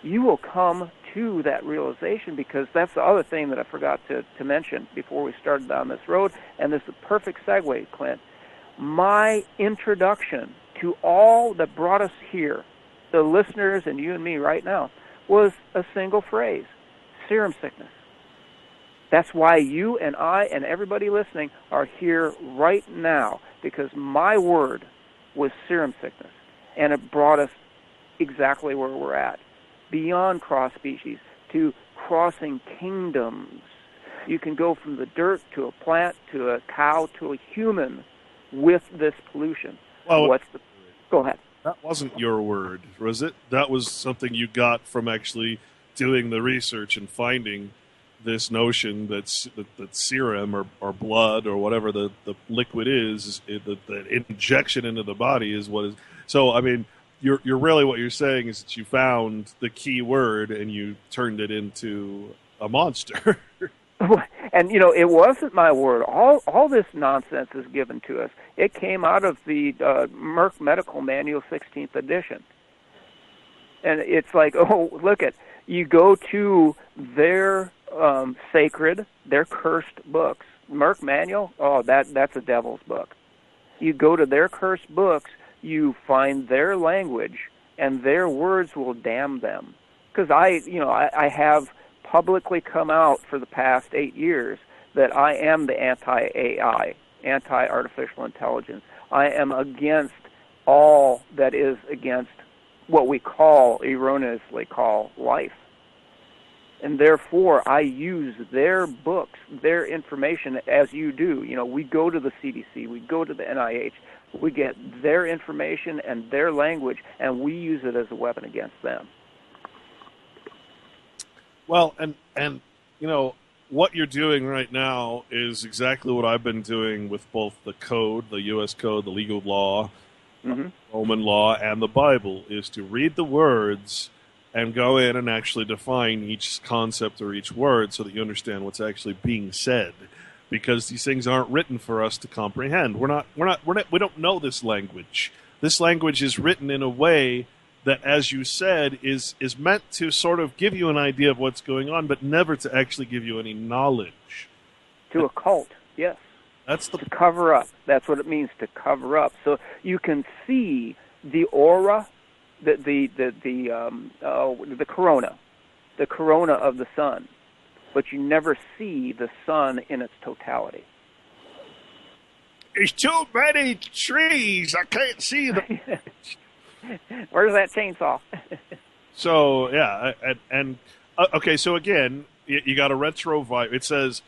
you will come to that realization, because that's the other thing that I forgot to mention before we started down this road, and this is a perfect segue, Clint. My introduction to all that brought us here, the listeners and you and me right now, was a single phrase: serum sickness. That's why you and I and everybody listening are here right now, because my word was serum sickness, and it brought us exactly where we're at, beyond cross species to crossing kingdoms. You can go from the dirt to a plant to a cow to a human with this pollution. Well, Go ahead. That wasn't your word, was it? That was something you got from actually doing the research and finding this notion that serum or blood or whatever the liquid is, the injection into the body is what is. So, I mean, you're really, what you're saying is that you found the key word and you turned it into a monster. And, it wasn't my word. All this nonsense is given to us. It came out of the Merck Medical Manual 16th edition. And it's like, look at, you go to their sacred, their cursed books. Merck Manual, that's a devil's book. You go to their cursed books, you find their language, and their words will damn them. Because I have publicly come out for the past 8 years that I am the anti-AI, anti-artificial intelligence. I am against all that is against what we erroneously call life. And therefore, I use their books, their information, as you do. We go to the CDC, we go to the NIH, we get their information and their language, and we use it as a weapon against them. Well, and what you're doing right now is exactly what I've been doing with both the code, the U.S. code, the legal law, Roman law, and the Bible, is to read the words and go in and actually define each concept or each word so that you understand what's actually being said. Because these things aren't written for us to comprehend. We don't know this language. This language is written in a way that, as you said, is meant to sort of give you an idea of what's going on, but never to actually give you any knowledge. To occult, yes. To cover up. That's what it means, to cover up. So you can see the aura, the corona of the sun, but you never see the sun in its totality. There's too many trees. I can't see them. Where's that chainsaw? So, yeah, okay, so again, you got a retrovirus. It says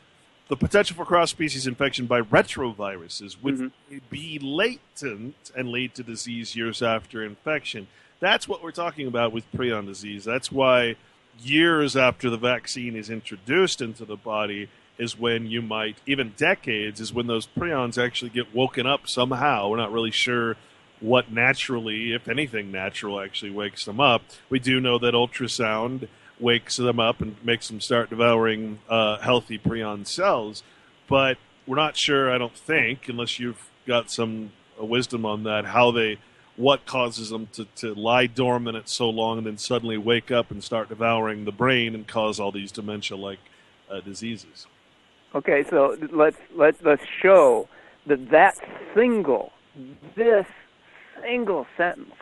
the potential for cross-species infection by retroviruses would be latent and lead to disease years after infection. That's what we're talking about with prion disease. That's why years after the vaccine is introduced into the body is when you might, even decades, is when those prions actually get woken up somehow. We're not really sure what naturally, if anything natural, actually wakes them up. We do know that ultrasound wakes them up and makes them start devouring healthy prion cells, but we're not sure, I don't think, unless you've got some wisdom on that, what causes them to lie dormant at so long and then suddenly wake up and start devouring the brain and cause all these dementia-like diseases. Okay, so let's show this single sentence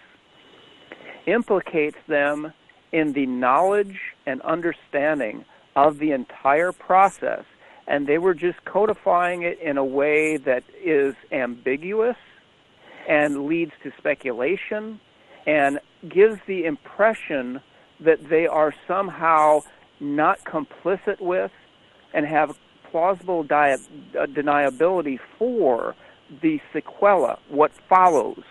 implicates them in the knowledge and understanding of the entire process, and they were just codifying it in a way that is ambiguous and leads to speculation and gives the impression that they are somehow not complicit with and have plausible deniability for the sequela, what follows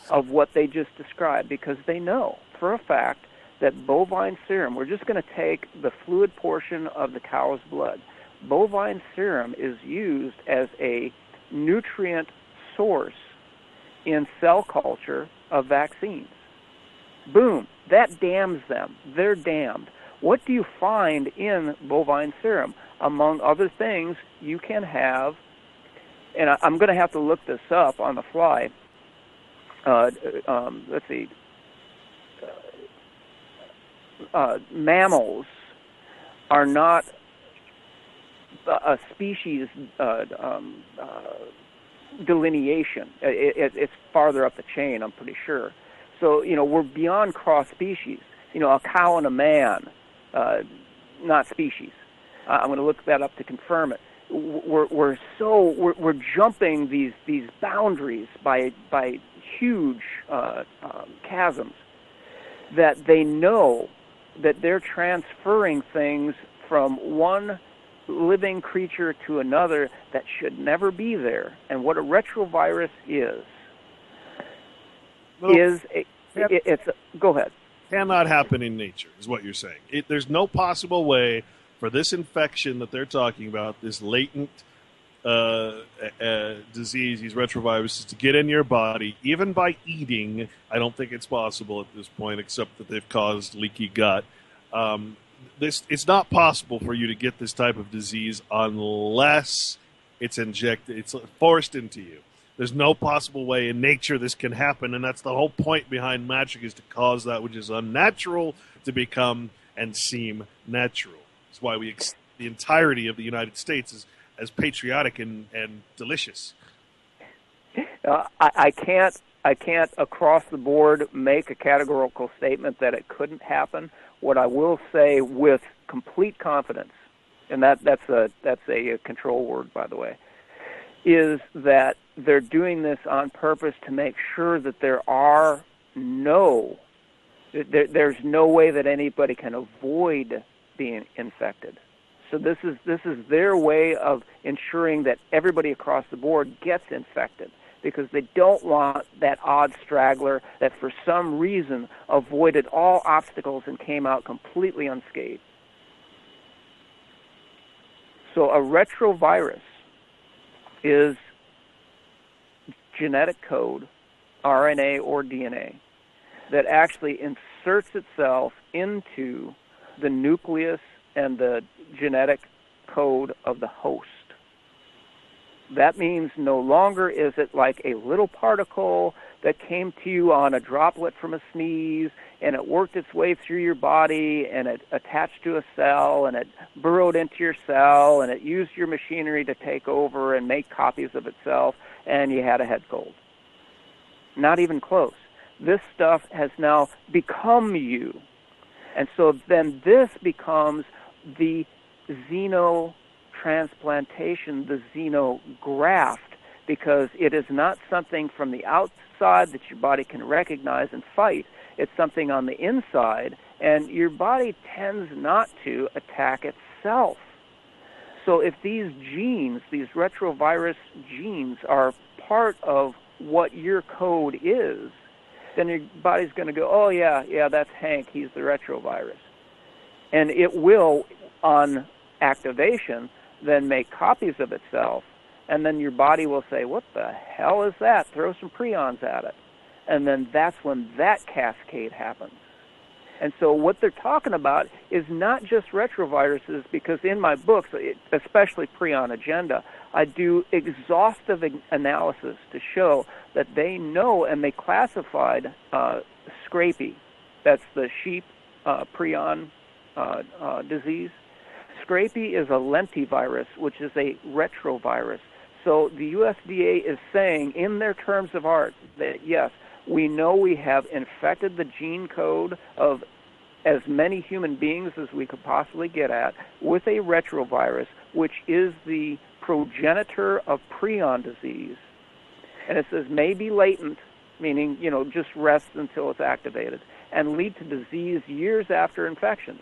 of what they just described, because they know for a fact that bovine serum, we're just going to take the fluid portion of the cow's blood. Bovine serum is used as a nutrient source in cell culture of vaccines. Boom, that damns them. They're damned. What do you find in bovine serum? Among other things, you can have, and I'm going to have to look this up on the fly. Let's see. mammals are not a species delineation. It's farther up the chain, I'm pretty sure. So, we're beyond cross species. A cow and a man, not species. I'm going to look that up to confirm it. We're jumping these boundaries by huge chasms that they know that they're transferring things from one living creature to another that should never be there. And what a retrovirus is go ahead. Cannot happen in nature, is what you're saying. There's no possible way for this infection that they're talking about, this latent disease, these retroviruses, to get in your body, even by eating. I don't think it's possible at this point, except that they've caused leaky gut. It's not possible for you to get this type of disease unless it's injected, it's forced into you. There's no possible way in nature this can happen, and that's the whole point behind magic, is to cause that which is unnatural to become and seem natural. That's why the entirety of the United States is as patriotic and delicious. I can't across the board make a categorical statement that it couldn't happen. What I will say with complete confidence, and that's a control word, by the way, is that they're doing this on purpose to make sure that there's no way that anybody can avoid being infected. So this is their way of ensuring that everybody across the board gets infected, because they don't want that odd straggler that for some reason avoided all obstacles and came out completely unscathed. So a retrovirus is genetic code, RNA or DNA, that actually inserts itself into the nucleus and the genetic code of the host. That means no longer is it like a little particle that came to you on a droplet from a sneeze, and it worked its way through your body, and it attached to a cell, and it burrowed into your cell, and it used your machinery to take over and make copies of itself, and you had a head cold. Not even close. This stuff has now become you. And so then this becomes the xenotransplantation, the xenograft, because it is not something from the outside that your body can recognize and fight. It's something on the inside, and your body tends not to attack itself. So if these genes, these retrovirus genes, are part of what your code is, then your body's going to go, oh, yeah, that's Hank, he's the retrovirus. And it will, on activation, then make copies of itself, and then your body will say, what the hell is that? Throw some prions at it. And then that's when that cascade happens. And so what they're talking about is not just retroviruses, because in my books, especially Prion Agenda, I do exhaustive analysis to show that they know, and they classified scrapie, that's the sheep prion disease. Scrapie is a lentivirus, which is a retrovirus. So the USDA is saying in their terms of art that, yes, we know we have infected the gene code of as many human beings as we could possibly get at with a retrovirus, which is the progenitor of prion disease. And it says may be latent, meaning, just rest until it's activated, and lead to disease years after infection.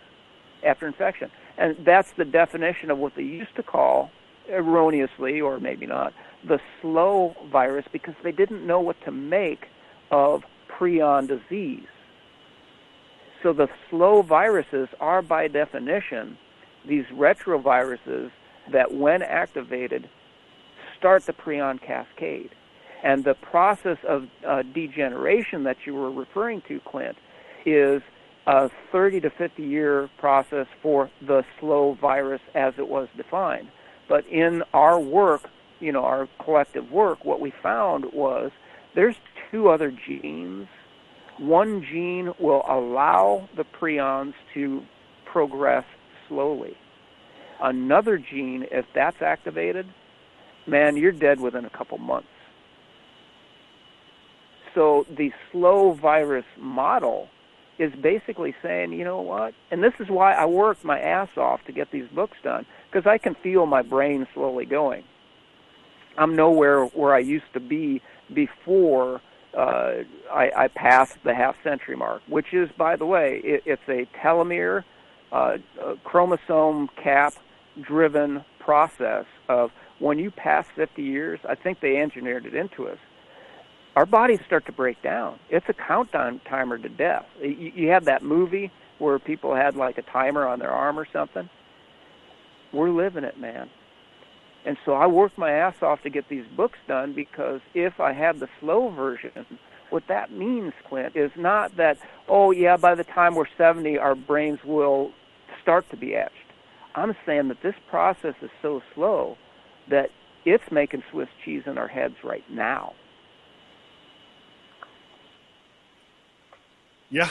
And that's the definition of what they used to call, erroneously, or maybe not, the slow virus, because they didn't know what to make of prion disease. So the slow viruses are, by definition, these retroviruses that, when activated, start the prion cascade. And the process of degeneration that you were referring to, Clint, is a 30 to 50 year process for the slow virus as it was defined. But in our work, our collective work, what we found was there's two other genes One gene will allow the prions to progress slowly. Another gene, if that's activated, man, you're dead within a couple months. So the slow virus model is basically saying, you know what? And this is why I worked my ass off to get these books done, because I can feel my brain slowly going. I'm nowhere where I used to be before I passed the half-century mark, which is, by the way, it's a telomere, chromosome cap-driven process of when you pass 50 years, I think they engineered it into us, our bodies start to break down. It's a countdown timer to death. You have that movie where people had like a timer on their arm or something. We're living it, man. And so I worked my ass off to get these books done, because if I had the slow version, what that means, Clint, is not that, oh, yeah, by the time we're 70, our brains will start to be etched. I'm saying that this process is so slow that it's making Swiss cheese in our heads right now. Yeah.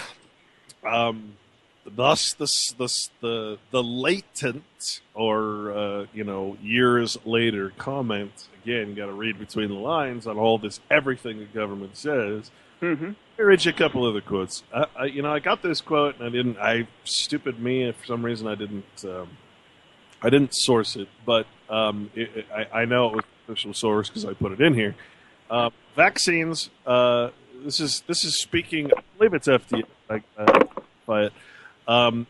Thus, the latent or years later comment, again, you got to read between the lines on all this, everything the government says. Mm-hmm. Let me read you a couple other quotes. I got this quote and stupid me, for some reason I didn't source it, but I know it was official source because I put it in here. Vaccines. This is speaking. I believe it's FDA. By it.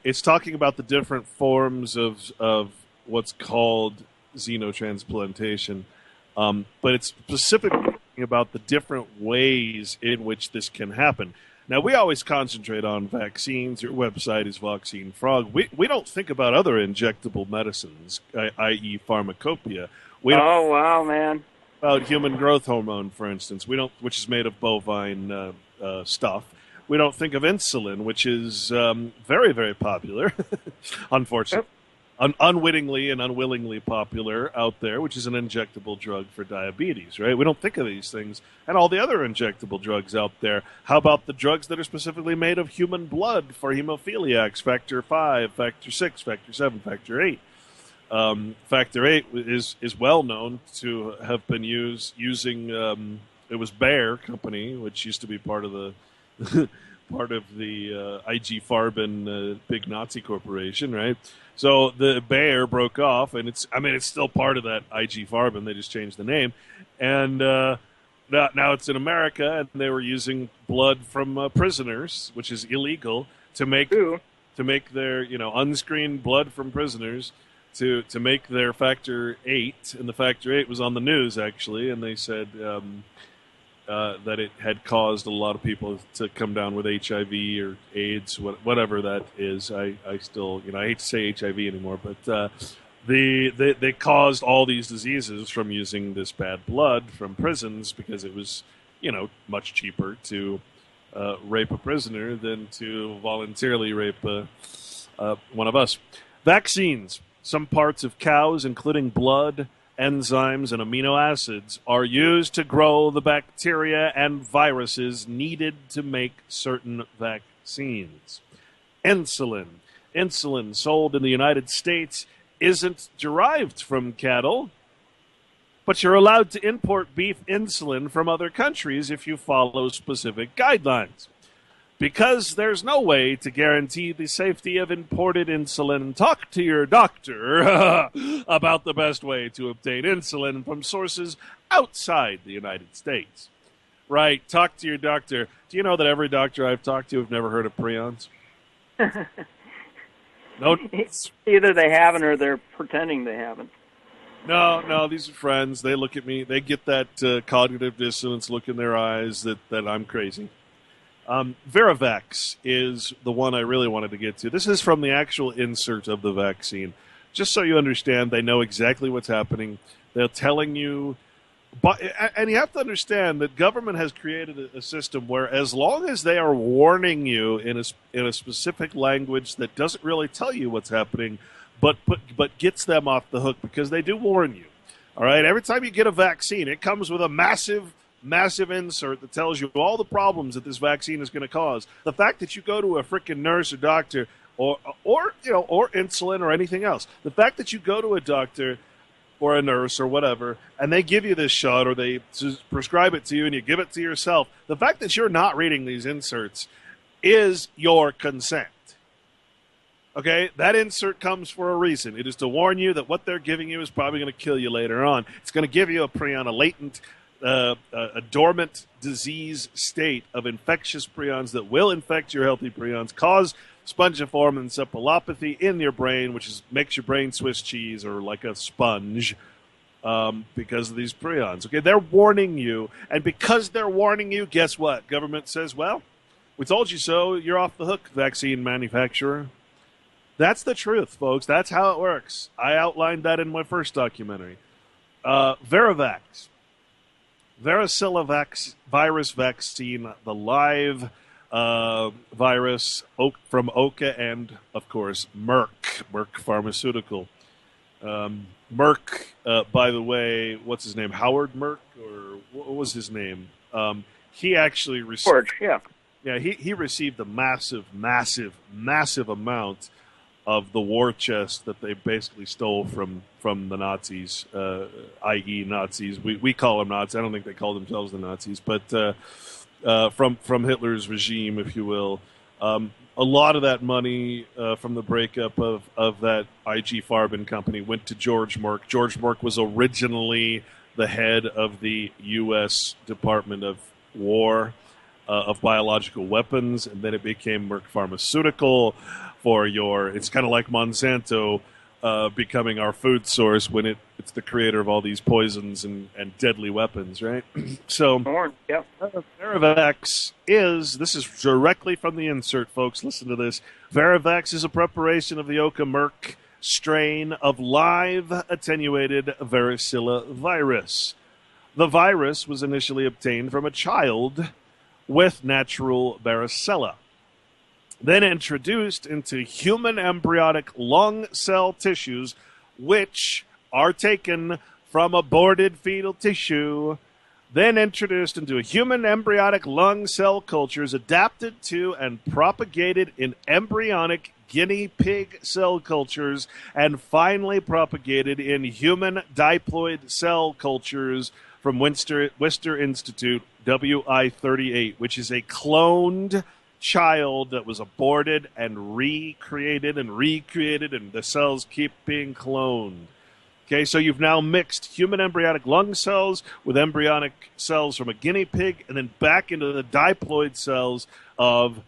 It's talking about the different forms of what's called xenotransplantation, but it's specifically talking about the different ways in which this can happen. Now, we always concentrate on vaccines. Your website is Vaccine Frog. We don't think about other injectable medicines, i.e. pharmacopoeia. Oh, wow, man. About human growth hormone, for instance, which is made of bovine stuff. We don't think of insulin, which is very, very popular, unfortunately. Unwittingly and unwillingly popular out there, which is an injectable drug for diabetes, right? We don't think of these things and all the other injectable drugs out there. How about the drugs that are specifically made of human blood for hemophiliacs, factor 5, factor 6, factor 7, factor 8? Factor 8 is well known to have been using it was Bayer Company, which used to be part of the IG Farben big Nazi corporation, right? So the Bayer broke off, and it's still part of that IG Farben. They just changed the name, and now it's in America, and they were using blood from prisoners, which is illegal, to make their unscreened blood from prisoners to make their factor 8, and the factor 8 was on the news actually, and they said that it had caused a lot of people to come down with HIV or AIDS, whatever that is. I still, I hate to say HIV anymore, but they caused all these diseases from using this bad blood from prisons because it was, much cheaper to rape a prisoner than to voluntarily rape one of us. Vaccines. Some parts of cows, including blood, enzymes, and amino acids, are used to grow the bacteria and viruses needed to make certain vaccines. Insulin sold in the United States isn't derived from cattle, but you're allowed to import beef insulin from other countries if you follow specific guidelines. Because there's no way to guarantee the safety of imported insulin, talk to your doctor about the best way to obtain insulin from sources outside the United States. Right, talk to your doctor. Do you know that every doctor I've talked to have never heard of prions? No. Either they haven't or they're pretending they haven't. No, these are friends. They look at me. They get that cognitive dissonance look in their eyes that I'm crazy. Verivax is the one I really wanted to get to. This is from the actual insert of the vaccine. Just so you understand, they know exactly what's happening. They're telling you, and you have to understand that government has created a system where as long as they are warning you in a specific language that doesn't really tell you what's happening, but gets them off the hook because they do warn you. All right, every time you get a vaccine, it comes with a massive massive insert that tells you all the problems that this vaccine is going to cause. The fact that you go to a freaking nurse or doctor or insulin or anything else, the fact that you go to a doctor or a nurse or whatever, and they give you this shot or they prescribe it to you and you give it to yourself, the fact that you're not reading these inserts is your consent. Okay? That insert comes for a reason. It is to warn you that what they're giving you is probably going to kill you later on. It's going to give you a prion, a latent, a dormant disease state of infectious prions that will infect your healthy prions, cause spongiform encephalopathy in your brain, which makes your brain Swiss cheese or like a sponge because of these prions. Okay, they're warning you, and because they're warning you, guess what? Government says, well, we told you so. You're off the hook, vaccine manufacturer. That's the truth, folks. That's how it works. I outlined that in my first documentary. Varivax, varicella virus vaccine, the live virus from Oka and, of course, Merck Pharmaceutical. Merck, by the way, what's his name? Howard Merck? Or what was his name? He actually received... George, yeah. Yeah, he received a massive amount of the war chest that they basically stole from the Nazis, i.e. Nazis. We call them Nazis. I don't think they call themselves the Nazis, but... from Hitler's regime, if you will. A lot of that money from the breakup of that IG Farben company went to George Merck. George Merck was originally the head of the U.S. Department of War of Biological Weapons, and then it became Merck Pharmaceutical it's kind of like Monsanto becoming our food source when it's the creator of all these poisons and deadly weapons, right? So, Varivax this is directly from the insert, folks. Listen to this. Varivax is a preparation of the Oka Merck strain of live attenuated varicella virus. The virus was initially obtained from a child with natural varicella, then introduced into human embryonic lung cell tissues, which are taken from aborted fetal tissue, then introduced into human embryonic lung cell cultures, adapted to and propagated in embryonic guinea pig cell cultures, and finally propagated in human diploid cell cultures from Worcester Institute, WI-38, which is a cloned child that was aborted and recreated, and the cells keep being cloned. Okay, so you've now mixed human embryonic lung cells with embryonic cells from a guinea pig, and then back into the diploid cells of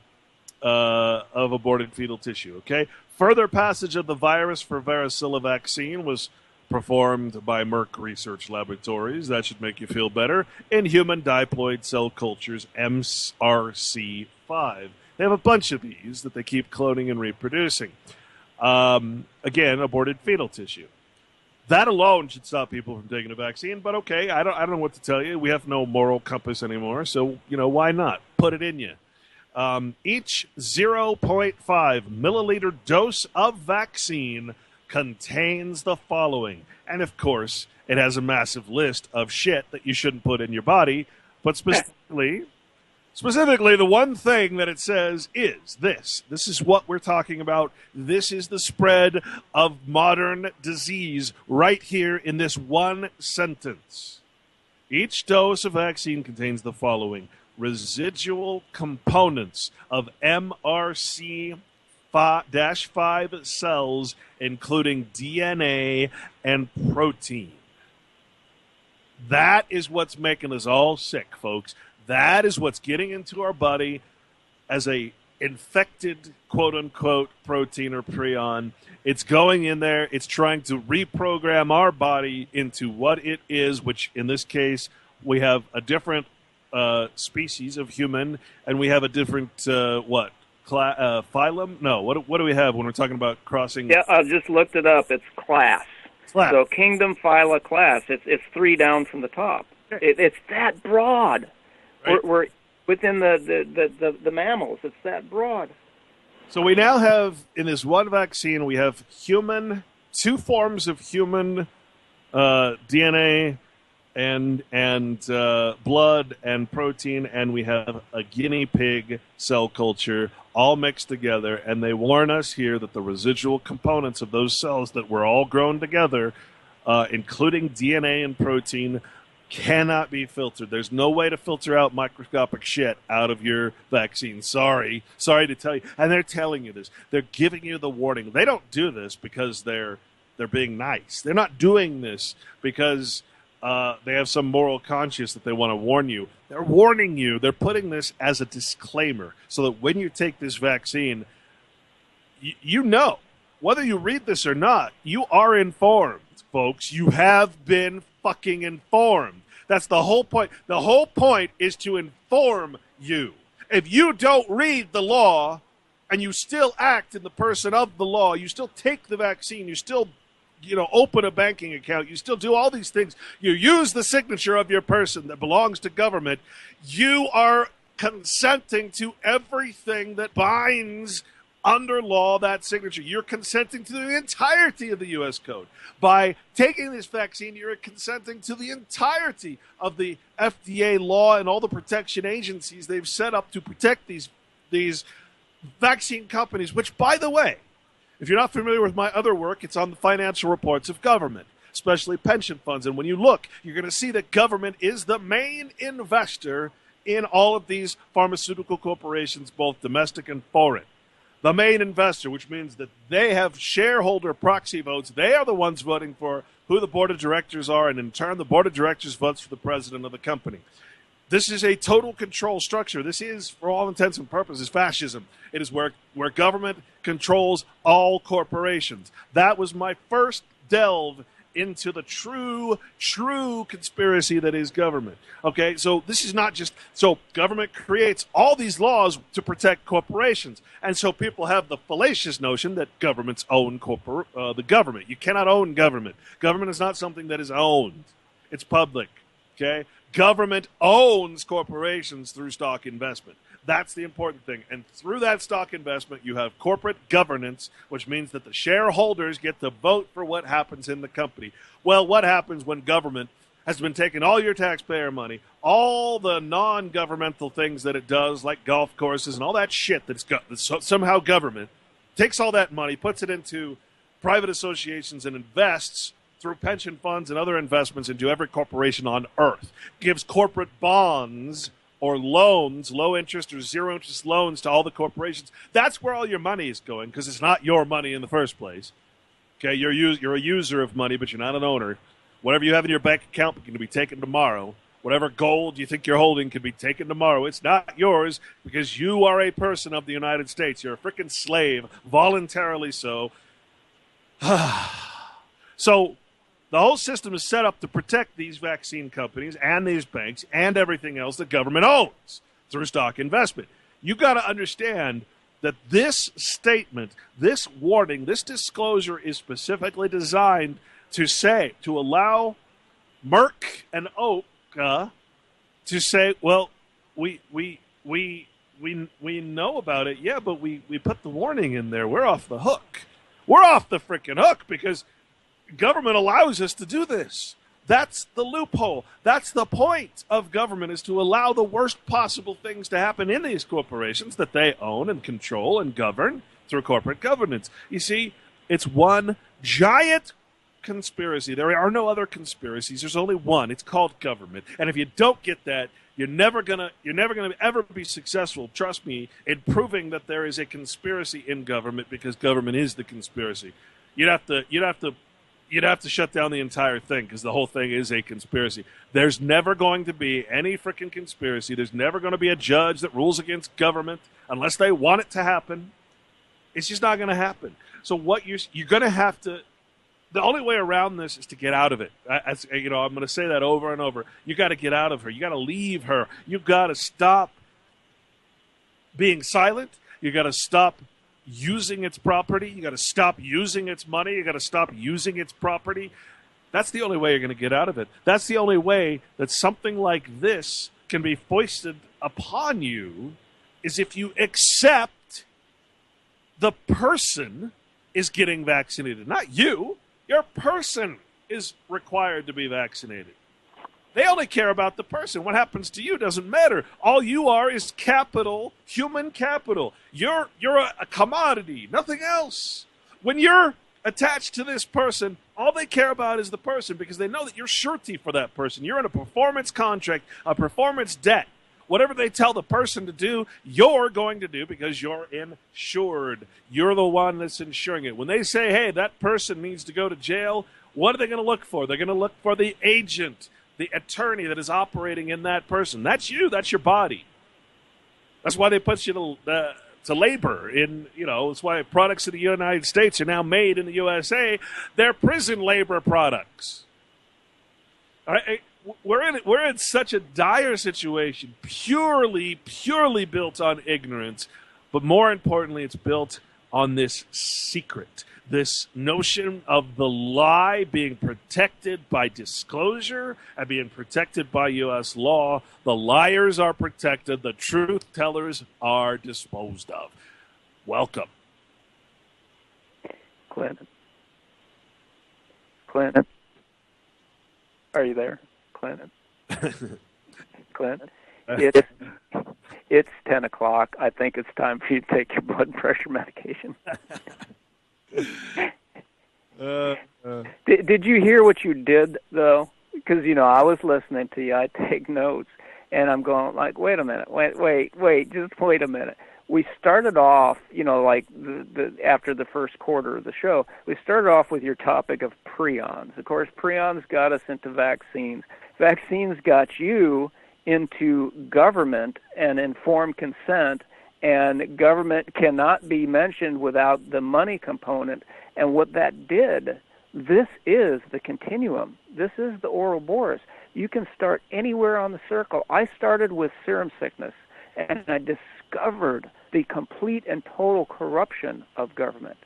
aborted fetal tissue. Okay, further passage of the virus for varicella vaccine was performed by Merck Research Laboratories. That should make you feel better. In human diploid cell cultures, MRC5. They have a bunch of these that they keep cloning and reproducing. Again, aborted fetal tissue. That alone should stop people from taking a vaccine, but okay, I don't know what to tell you. We have no moral compass anymore, so, why not? Put it in you. Each 0.5 milliliter dose of vaccine contains the following. And, of course, it has a massive list of shit that you shouldn't put in your body, but specifically, the one thing that it says is this. This is what we're talking about. This is the spread of modern disease right here in this one sentence. Each dose of vaccine contains the following: residual components of MRC-5 cells, including DNA and protein. That is what's making us all sick, folks. That is what's getting into our body as a infected, quote-unquote, protein or prion. It's going in there. It's trying to reprogram our body into what it is, which in this case, we have a different species of human, and we have a different, phylum? No, what do we have when we're talking about crossing? Yeah, I just looked it up. It's class. So kingdom, phyla, class. It's 3 down from the top. It's that broad. Right. We're within the mammals. It's that broad. So we now have, in this one vaccine, we have 2 forms of human DNA and blood and protein, and we have a guinea pig cell culture all mixed together, and they warn us here that the residual components of those cells that were all grown together, including DNA and protein, cannot be filtered. There's no way to filter out microscopic shit out of your vaccine. Sorry to tell you. And they're telling you this. They're giving you the warning. They don't do this because they're being nice. They're not doing this because they have some moral conscience that they want to warn you. They're warning you. They're putting this as a disclaimer so that when you take this vaccine, you know, whether you read this or not, you are informed, folks. You have been fucking informed. That's the whole point. The whole point is to inform you. If you don't read the law and you still act in the person of the law, you still take the vaccine, you still open a banking account, you still do all these things, you use the signature of your person that belongs to government, you are consenting to everything that binds under law that signature. You're consenting to the entirety of the U.S. Code. By taking this vaccine, you're consenting to the entirety of the FDA law and all the protection agencies they've set up to protect these vaccine companies, which, by the way, if you're not familiar with my other work, it's on the financial reports of government, especially pension funds. And when you look, you're going to see that government is the main investor in all of these pharmaceutical corporations, both domestic and foreign. The main investor, which means that they have shareholder proxy votes. They are the ones voting for who the board of directors are, and in turn, the board of directors votes for the president of the company. This is a total control structure. This is, for all intents and purposes, fascism. It is where government controls all corporations. That was my first delve into the true conspiracy that is government. Okay, so this is not just... So government creates all these laws to protect corporations. And so people have the fallacious notion that governments own the government. You cannot own government. Government is not something that is owned. It's public. Okay? Government owns corporations through stock investment. That's the important thing. And through that stock investment, you have corporate governance, which means that the shareholders get to vote for what happens in the company. Well, what happens when government has been taking all your taxpayer money, all the non-governmental things that it does, like golf courses and all that shit that's somehow government, takes all that money, puts it into private associations and invests through pension funds and other investments into every corporation on earth, gives corporate bonds or loans, low interest or zero interest loans to all the corporations. That's where all your money is going, because it's not your money in the first place. Okay, you're a user of money, but you're not an owner. Whatever you have in your bank account can be taken tomorrow. Whatever gold you think you're holding can be taken tomorrow. It's not yours because you are a person of the United States. You're a freaking slave, voluntarily so. So the whole system is set up to protect these vaccine companies and these banks and everything else that government owns through stock investment. You've got to understand that this statement, this warning, this disclosure is specifically designed to allow Merck and Oka to say, well, we know about it, yeah, but we put the warning in there. We're off the hook. We're off the freaking hook because government allows us to do this. That's the loophole. That's the point of government, is to allow the worst possible things to happen in these corporations that they own and control and govern through corporate governance. You see, it's one giant conspiracy. There are no other conspiracies. There's only one. It's called government. And if you don't get that, you're never gonna ever be successful, trust me, in proving that there is a conspiracy in government, because government is the conspiracy. You'd have to shut down the entire thing, because the whole thing is a conspiracy. There's never going to be any freaking conspiracy. There's never going to be a judge that rules against government unless they want it to happen. It's just not going to happen. So what you're going to have to... The only way around this is to get out of it. I'm going to say that over and over. You got to get out of her. You got to leave her. You got to stop being silent. You got to stop using its property. You got to stop using its money. You got to stop using its property. That's the only way you're going to get out of it. That's the only way that something like this can be foisted upon you, is if you accept the person is getting vaccinated, not you. Your person is required to be vaccinated. They only care about the person. What happens to you doesn't matter. All you are is capital, human capital. You're a commodity, nothing else. When you're attached to this person, all they care about is the person because they know that you're surety for that person. You're in a performance contract, a performance debt. Whatever they tell the person to do, you're going to do because you're insured. You're the one that's insuring it. When they say, hey, that person needs to go to jail, what are they going to look for? They're going to look for the agent, the attorney that is operating in that person. That's you. That's your body. That's why they put you to labor in, it's why products in the United States are now made in the USA. They're prison labor products. All right? We're in such a dire situation, purely built on ignorance, but more importantly, it's built on this secret, this notion of the lie being protected by disclosure and being protected by U.S. law. The liars are protected. The truth tellers are disposed of. Welcome. Clint, are you there? Clint, it's 10 o'clock. I think it's time for you to take your blood pressure medication. Did you hear what you did, though? Because, I was listening to you. I take notes, and I'm going like, wait a minute, wait, just wait a minute. We started off, like after the first quarter of the show, we started off with your topic of prions. Of course, prions got us into vaccines. Vaccines got you into government and informed consent, and government cannot be mentioned without the money component. And what that did, this is the continuum. This is the Ouroboros. You can start anywhere on the circle. I started with serum sickness, and I discovered the complete and total corruption of government.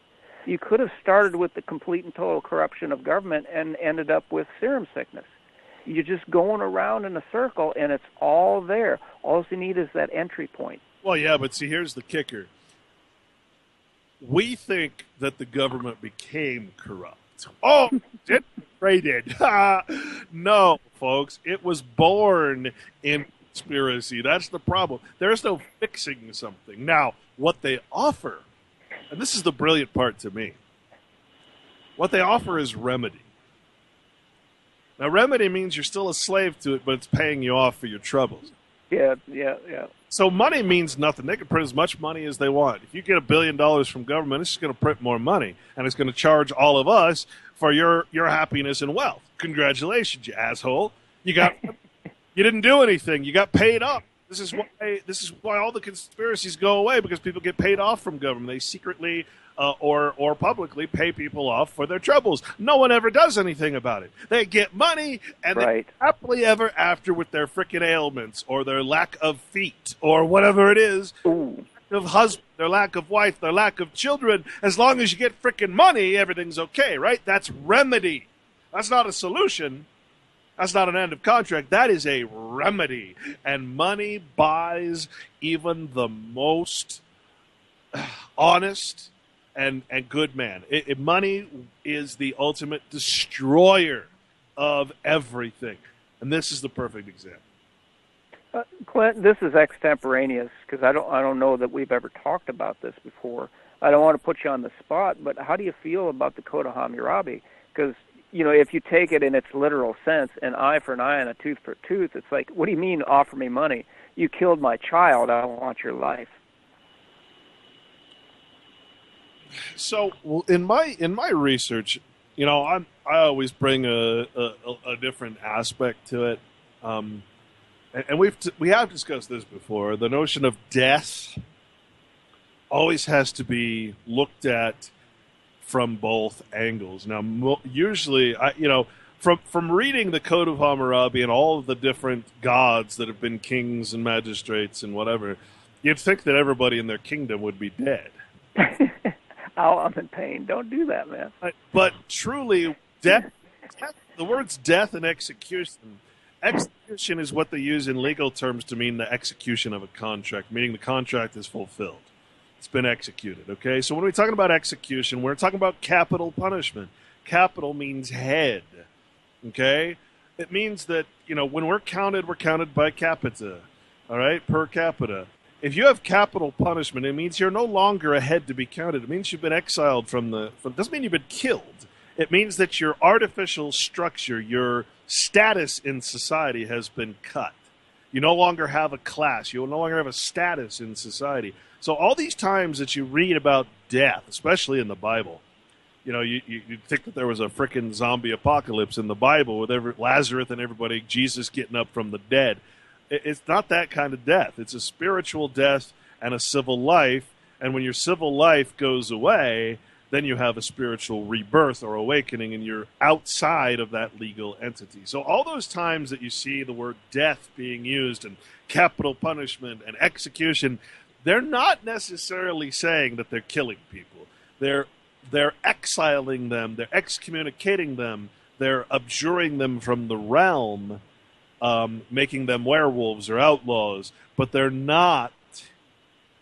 You could have started with the complete and total corruption of government and ended up with serum sickness. You're just going around in a circle, and it's all there. All you need is that entry point. Well, yeah, but see, here's the kicker. We think that the government became corrupt. Oh, it raided. No, folks, it was born in conspiracy. That's the problem. There's no fixing something. Now, what they offer, and this is the brilliant part to me, what they offer is remedy. Now, remedy means you're still a slave to it, but it's paying you off for your troubles. Yeah. So money means nothing. They can print as much money as they want. If you get $1 billion from government, it's just going to print more money, and it's going to charge all of us for your happiness and wealth. Congratulations, you asshole. You didn't do anything. You got paid up. This is why all the conspiracies go away, because people get paid off from government. They secretly or publicly pay people off for their troubles. No one ever does anything about it. They get money, and they happily ever after with their frickin' ailments or their lack of feet or whatever it is. Ooh. Of husband, their lack of wife, their lack of children. As long as you get frickin' money, everything's okay, right? That's remedy. That's not a solution. That's not an end of contract. That is a remedy. And money buys even the most honest and good man. Money is the ultimate destroyer of everything. And this is the perfect example. Clint, this is extemporaneous because I don't know that we've ever talked about this before. I don't want to put you on the spot, but how do you feel about the Code of Hammurabi? Because, if you take it in its literal sense, an eye for an eye and a tooth for a tooth, it's like, what do you mean offer me money? You killed my child. I don't want your life. So, in my research, I always bring a different aspect to it, and we have discussed this before. The notion of death always has to be looked at from both angles. Now, usually, from reading the Code of Hammurabi and all of the different gods that have been kings and magistrates and whatever, you'd think that everybody in their kingdom would be dead. Oh, I'm in pain. Don't do that, man. But truly, death, the words death and execution is what they use in legal terms to mean the execution of a contract, meaning the contract is fulfilled. It's been executed, okay? So when we're talking about execution, we're talking about capital punishment. Capital means head, okay? It means that, when we're counted by capita, all right, per capita. If you have capital punishment, it means you're no longer a head to be counted. It means you've been exiled doesn't mean you've been killed. It means that your artificial structure, your status in society has been cut. You no longer have a class. You no longer have a status in society. So all these times that you read about death, especially in the Bible, you think that there was a frickin' zombie apocalypse in the Bible with Lazarus and everybody, Jesus getting up from the dead. It's not that kind of death. It's a spiritual death and a civil life. And when your civil life goes away, then you have a spiritual rebirth or awakening, and you're outside of that legal entity. So all those times that you see the word death being used and capital punishment and execution, they're not necessarily saying that they're killing people. They're exiling them. They're excommunicating them. They're abjuring them from the realm, making them werewolves or outlaws. But they're not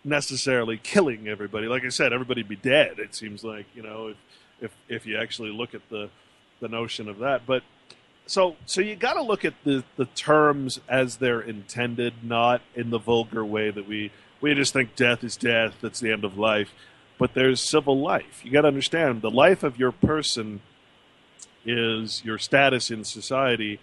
necessarily killing everybody. Like I said, everybody'd be dead. It seems like, if you actually look at the notion of that. But so you got to look at the terms as they're intended, not in the vulgar way that we just think death is death. That's the end of life. But there's civil life. You got to understand the life of your person is your status in society.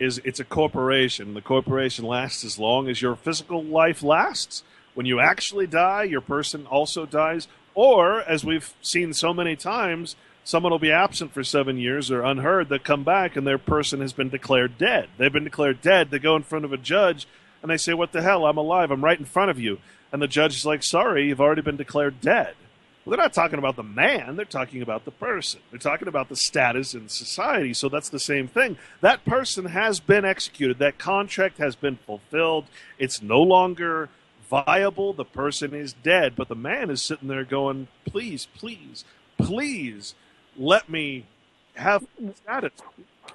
It's a corporation. The corporation lasts as long as your physical life lasts. When you actually die, your person also dies. Or, as we've seen so many times, someone will be absent for 7 years or unheard. They come back and their person has been declared dead. They've been declared dead. They go in front of a judge and they say, "What the hell? I'm alive. I'm right in front of you." And the judge is like, "Sorry, you've already been declared dead." Well, they're not talking about the man. They're talking about the person. They're talking about the status in society. So that's the same thing. That person has been executed. That contract has been fulfilled. It's no longer viable. The person is dead, but the man is sitting there going, "Please, please, please, let me have status.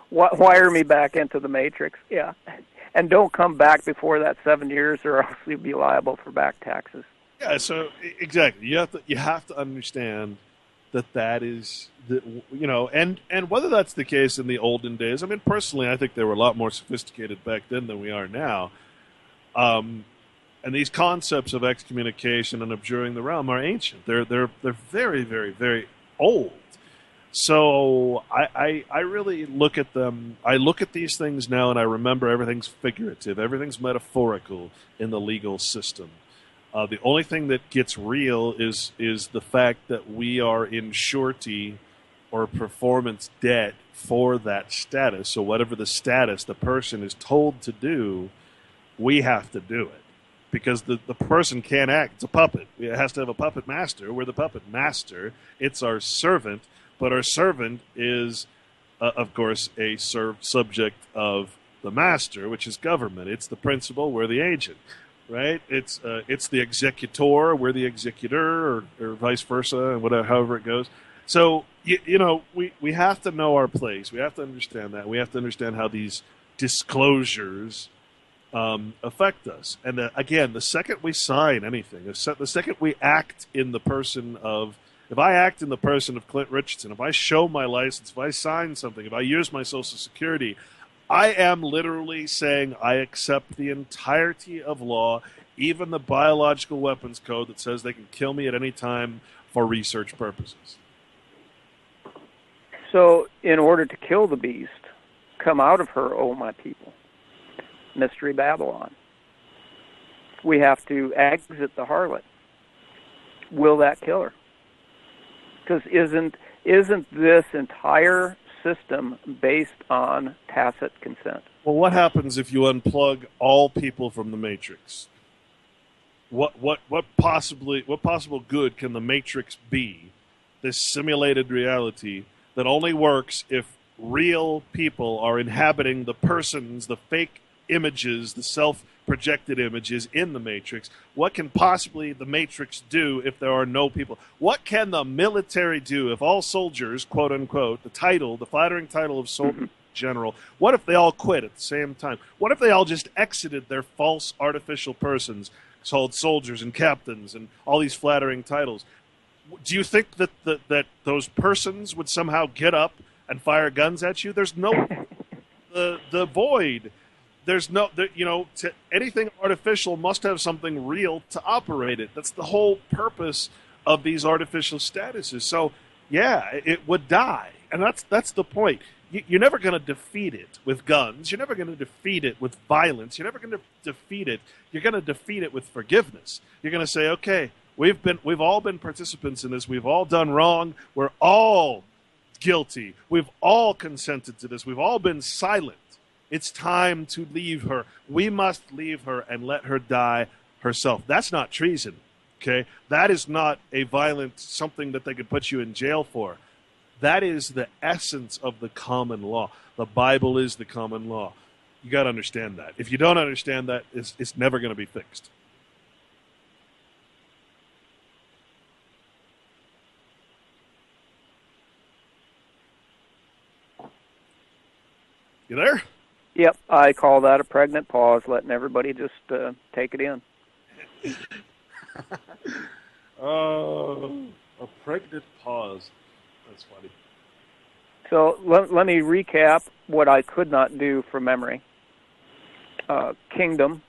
Wire me back into the matrix." Yeah, and don't come back before that 7 years, or else you'll be liable for back taxes. Yeah, so exactly. You have to understand that is and whether that's the case in the olden days. I mean, personally, I think they were a lot more sophisticated back then than we are now. And these concepts of excommunication and abjuring the realm are ancient. They're very, very, very old. So I really look at them. I look at these things now, and I remember everything's figurative. Everything's metaphorical in the legal system. The only thing that gets real is the fact that we are in surety or performance debt for that status. So whatever the status the person is told to do, we have to do it. Because the person can't act. It's a puppet. It has to have a puppet master. We're the puppet master. It's our servant. But our servant is, of course, a subject of the master, which is government. It's the principal. We're the agent. Right? It's the executor. We're the executor, or vice versa, and whatever, however it goes. So, we have to know our place. We have to understand that. We have to understand how these disclosures affect us. And again, the second we sign anything, the second we act in the person of, if I act in the person of Clint Richardson, if I show my license, if I sign something, if I use my Social Security, I am literally saying I accept the entirety of law, even the biological weapons code that says they can kill me at any time for research purposes. So, in order to kill the beast, come out of her, O my people. Mystery Babylon. We have to exit the harlot. Will that kill her? Because isn't this entire system based on tacit consent? Well, what happens if you unplug all people from the Matrix? What possible good can the Matrix be? This simulated reality that only works if real people are inhabiting the persons, the fake images, the self-projected images in the Matrix. What can possibly the Matrix do if there are no people? What can the military do if all soldiers, quote unquote, the flattering title of soldier general, what if they all quit at the same time? What if they all just exited their false artificial persons called soldiers and captains and all these flattering titles? Do you think that those persons would somehow get up and fire guns at you? There's no the void. There's no, anything artificial must have something real to operate it. That's the whole purpose of these artificial statuses. So, yeah, it would die, and that's the point. You're never going to defeat it with guns. You're never going to defeat it with violence. You're never going to defeat it. You're going to defeat it with forgiveness. You're going to say, okay, we've all been participants in this. We've all done wrong. We're all guilty. We've all consented to this. We've all been silent. It's time to leave her. We must leave her and let her die herself. That's not treason, okay? That is not a violent something that they could put you in jail for. That is the essence of the common law. The Bible is the common law. You got to understand that. If you don't understand that, it's never going to be fixed. You there? Yep, I call that a pregnant pause, letting everybody just take it in. A pregnant pause. That's funny. So let me recap what I could not do from memory. Kingdom,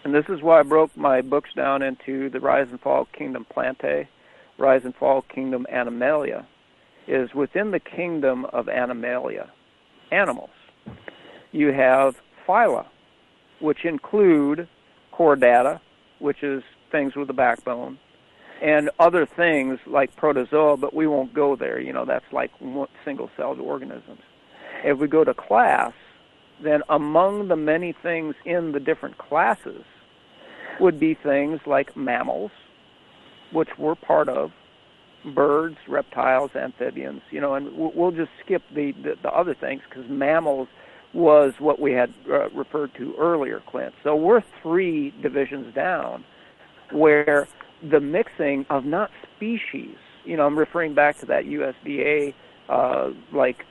and this is why I broke my books down into the Rise and Fall Kingdom Plantae, Rise and Fall Kingdom Animalia, is within the kingdom of Animalia, animals. You have phyla, which include chordata, which is things with a backbone, and other things like protozoa, but we won't go there. That's like single-celled organisms. If we go to class, then among the many things in the different classes would be things like mammals, which we're part of, birds, reptiles, amphibians, and we'll just skip the other things because mammals was what we had referred to earlier, Clint. So we're 3 divisions down where the mixing of not species, I'm referring back to that USDA like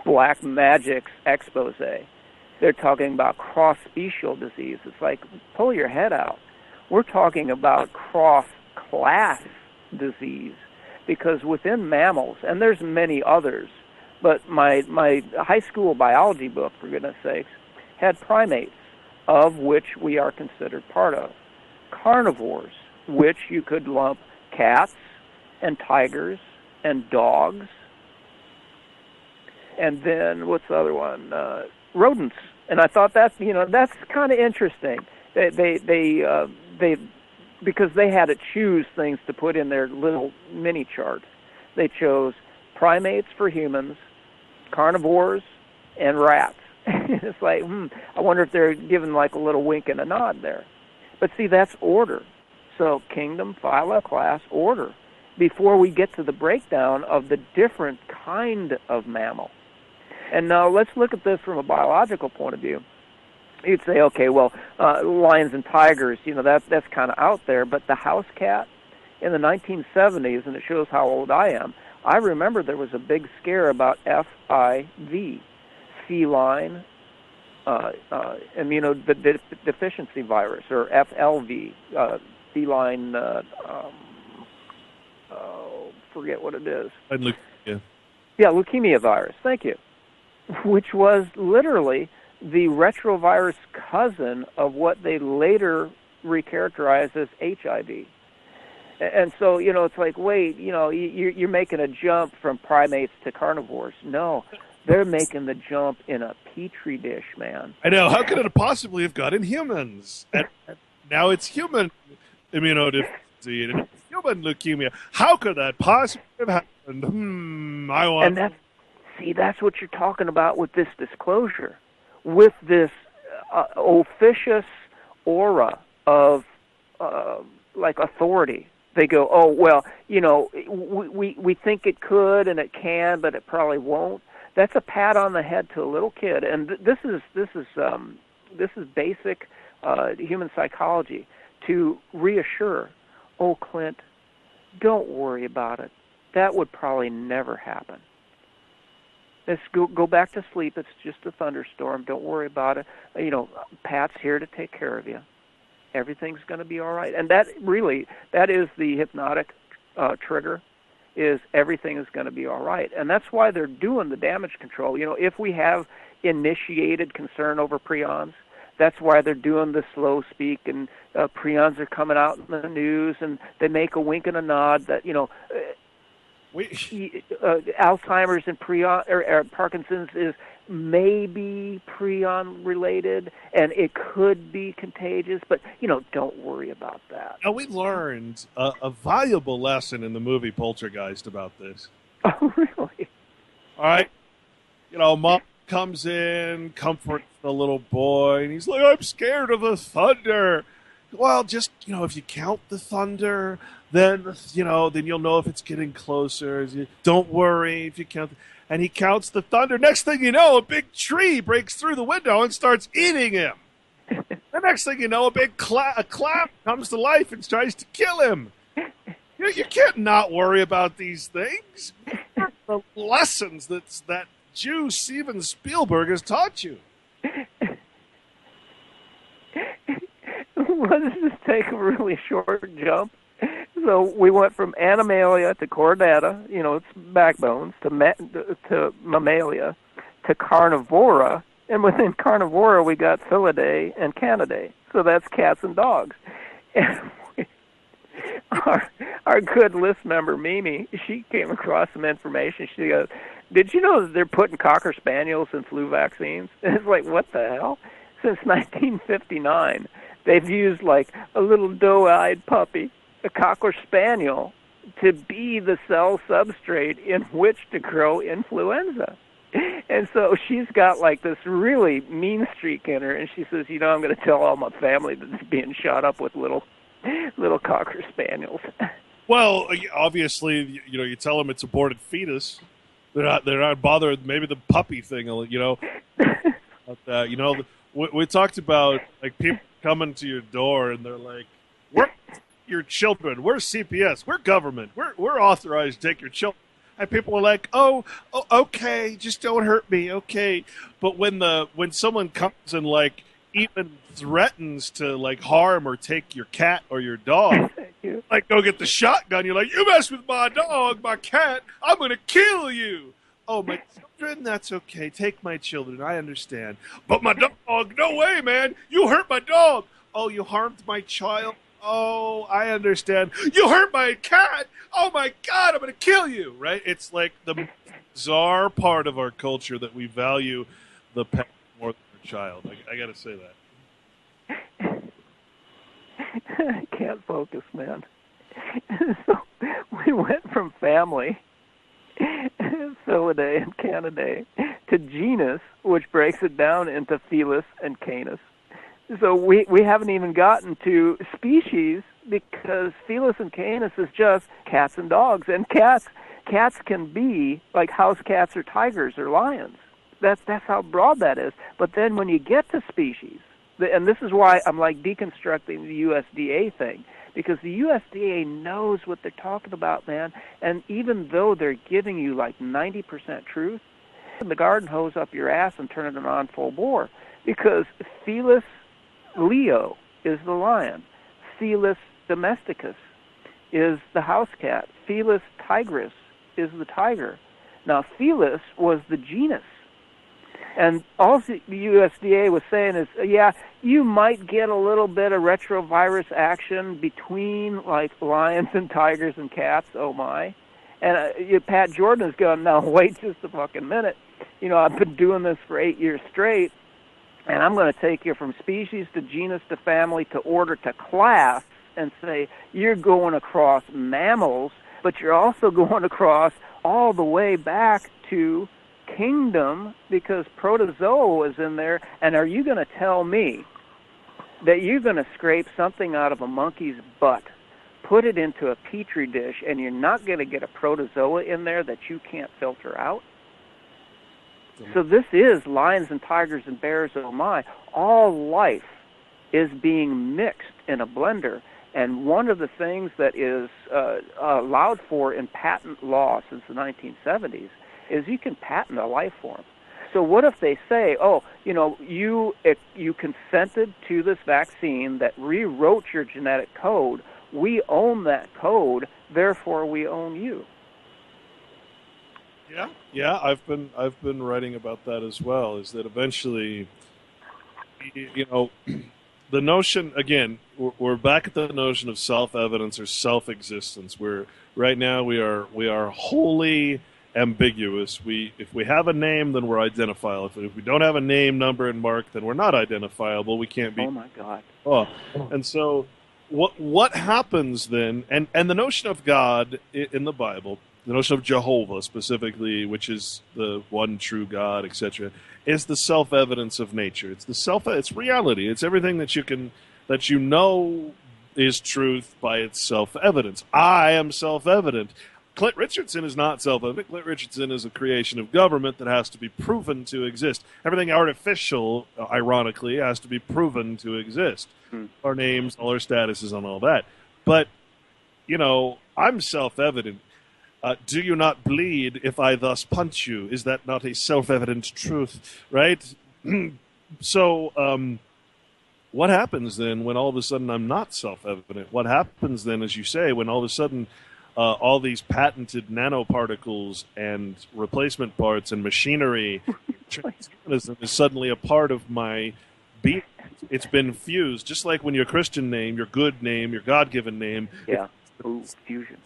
black magic's expose. They're talking about cross-special disease. It's like, pull your head out. We're talking about cross-class disease because within mammals, and there's many others, but my high school biology book, for goodness sakes, had primates, of which we are considered part of. Carnivores, which you could lump cats and tigers and dogs. And then, what's the other one? Rodents. And I thought that's kind of interesting. They because they had to choose things to put in their little mini charts. They chose primates for humans, carnivores, and rats. It's like, I wonder if they're giving like a little wink and a nod there. But see, that's order. So kingdom, phyla, class, order, before we get to the breakdown of the different kind of mammal. And now let's look at this from a biological point of view. You'd say, okay, well, lions and tigers, that's kind of out there, but the house cat in the 1970s, and it shows how old I am, I remember there was a big scare about FIV, feline immunodeficiency virus, or FLV, feline, forget what it is. Leukemia. Yeah, leukemia virus, thank you, which was literally the retrovirus cousin of what they later recharacterized as HIV. And so, it's like, wait, you're making a jump from primates to carnivores. No, they're making the jump in a petri dish, man. I know. How could it possibly have got in humans? And now it's human immunodeficiency and human leukemia. How could that possibly have happened? And that's what you're talking about with this disclosure, with this officious aura of like authority. They go, oh, well, we think it could and it can, but it probably won't. That's a pat on the head to a little kid, and this is basic human psychology to reassure. Oh, Clint, don't worry about it. That would probably never happen. Let's go back to sleep. It's just a thunderstorm. Don't worry about it. Pat's here to take care of you. Everything's going to be all right. And that is the hypnotic trigger. is everything is going to be all right. And that's why they're doing the damage control. You know, if we have initiated concern over prions, that's why they're doing the slow speak, and prions are coming out in the news, and they make a wink and a nod that, you know, Alzheimer's and prion or Parkinson's is maybe prion related, and it could be contagious, but, you know, don't worry about that. Now, we learned a valuable lesson in the movie Poltergeist about this. Oh, really? All right. You know, Mom comes in, comforts the little boy, and he's like, I'm scared of the thunder. Well, just, you know, if you count the thunder, then, you know, then you'll know if it's getting closer. Don't worry if you count. And he counts the thunder. Next thing you know, a big tree breaks through the window and starts eating him. The next thing you know, a big cloud comes to life and tries to kill him. You can't not worry about these things. The lessons that Jew Steven Spielberg has taught you. Let's just take a really short jump. So we went from Animalia to Chordata, you know, it's backbones, to Mammalia, to Carnivora, and within Carnivora we got Felidae and Canidae. So that's cats and dogs. And our good list member, Mimi, she came across some information. She goes, did you know that they're putting Cocker Spaniels in flu vaccines? And it's like, what the hell? Since 1959, they've used like a little doe-eyed puppy, a Cocker Spaniel, to be the cell substrate in which to grow influenza. And so she's got like this really mean streak in her, and she says, you know, I'm going to tell all my family that it's being shot up with little Cocker Spaniels. Well, obviously, you know, you tell them it's aborted fetus. They're not bothered. Maybe the puppy thing, you know. But, you know, we talked about like people coming to your door and they're like, "We're your children. We're CPS. We're government. We're authorized to take your children." And people are like, "Oh, okay, just don't hurt me, okay." But when someone comes and like even threatens to like harm or take your cat or your dog, like go get the shotgun, you're like, "You mess with my dog, my cat, I'm gonna kill you." "Oh, my children, that's okay. Take my children, I understand. But my dog, no way, man. You hurt my dog." "Oh, you harmed my child. Oh, I understand. You hurt my cat. Oh my God, I'm going to kill you." Right? It's like the bizarre part of our culture that we value the pet more than our child. I got to say that. I can't focus, man. So we went from family, Felidae and Canidae, to genus, which breaks it down into Felis and Canis. So we haven't even gotten to species, because Felis and Canis is just cats and dogs. And cats can be like house cats or tigers or lions. That's how broad that is. But then when you get to species, and this is why I'm like deconstructing the USDA thing, because the USDA knows what they're talking about, man. And even though they're giving you like 90% truth, the garden hose up your ass and turn it on full bore, because Felis Leo is the lion. Felis domesticus is the house cat. Felis tigris is the tiger. Now, Felis was the genus. And all the USDA was saying is, yeah, you might get a little bit of retrovirus action between, like, lions and tigers and cats, oh my. And Pat Jordan is going, "No, wait just a fucking minute. You know, I've been doing this for 8 years straight, and I'm going to take you from species to genus to family to order to class and say you're going across mammals, but you're also going across all the way back to kingdom, because protozoa is in there. And are you going to tell me that you're going to scrape something out of a monkey's butt, put it into a petri dish, and you're not going to get a protozoa in there that you can't filter out?" So this is lions and tigers and bears, oh my. All life is being mixed in a blender. And one of the things that is allowed for in patent law since the 1970s is you can patent a life form. So what if they say, "Oh, you know, you consented to this vaccine that rewrote your genetic code. We own that code, therefore we own you." Yeah. I've been writing about that as well. Is that eventually, the notion again? We're back at the notion of self-evidence or self-existence. Where right now we are wholly ambiguous. If we have a name, then we're identifiable. If we don't have a name, number, and mark, then we're not identifiable. We can't be. Oh my God. Oh, and so what happens then? And the notion of God in the Bible, the notion of Jehovah specifically, which is the one true God, etc., is the self-evidence of nature. It's reality. It's everything that you know is truth by its self-evidence. I am self-evident. Clint Richardson is not self-evident. Clint Richardson is a creation of government that has to be proven to exist. Everything artificial, ironically, has to be proven to exist. Our names, all our statuses, and all that. But, I'm self-evident. Do you not bleed if I thus punch you? Is that not a self-evident truth, right? So, what happens then when all of a sudden I'm not self-evident? What happens then, as you say, when all of a sudden all these patented nanoparticles and replacement parts and machinery, transhumanism is suddenly a part of my being? It's been fused, just like when your Christian name, your good name, your God-given name, fusion.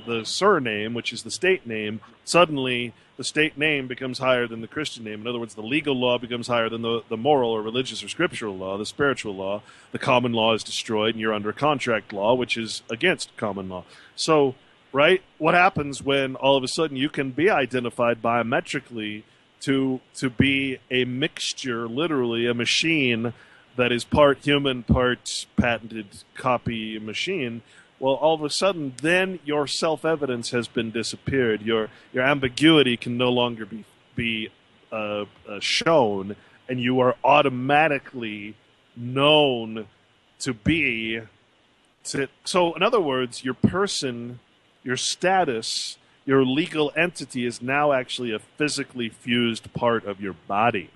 The surname, which is the state name, suddenly the state name becomes higher than the Christian name. In other words, the legal law becomes higher than the moral or religious or scriptural law, the spiritual law. The common law is destroyed, and you're under contract law, which is against common law. So, right, what happens when all of a sudden you can be identified biometrically to be a mixture, literally a machine that is part human, part patented copy machine? Well, all of a sudden, then your self-evidence has been disappeared. Your ambiguity can no longer be shown, and you are automatically known to be. So, in other words, your person, your status, your legal entity is now actually a physically fused part of your body.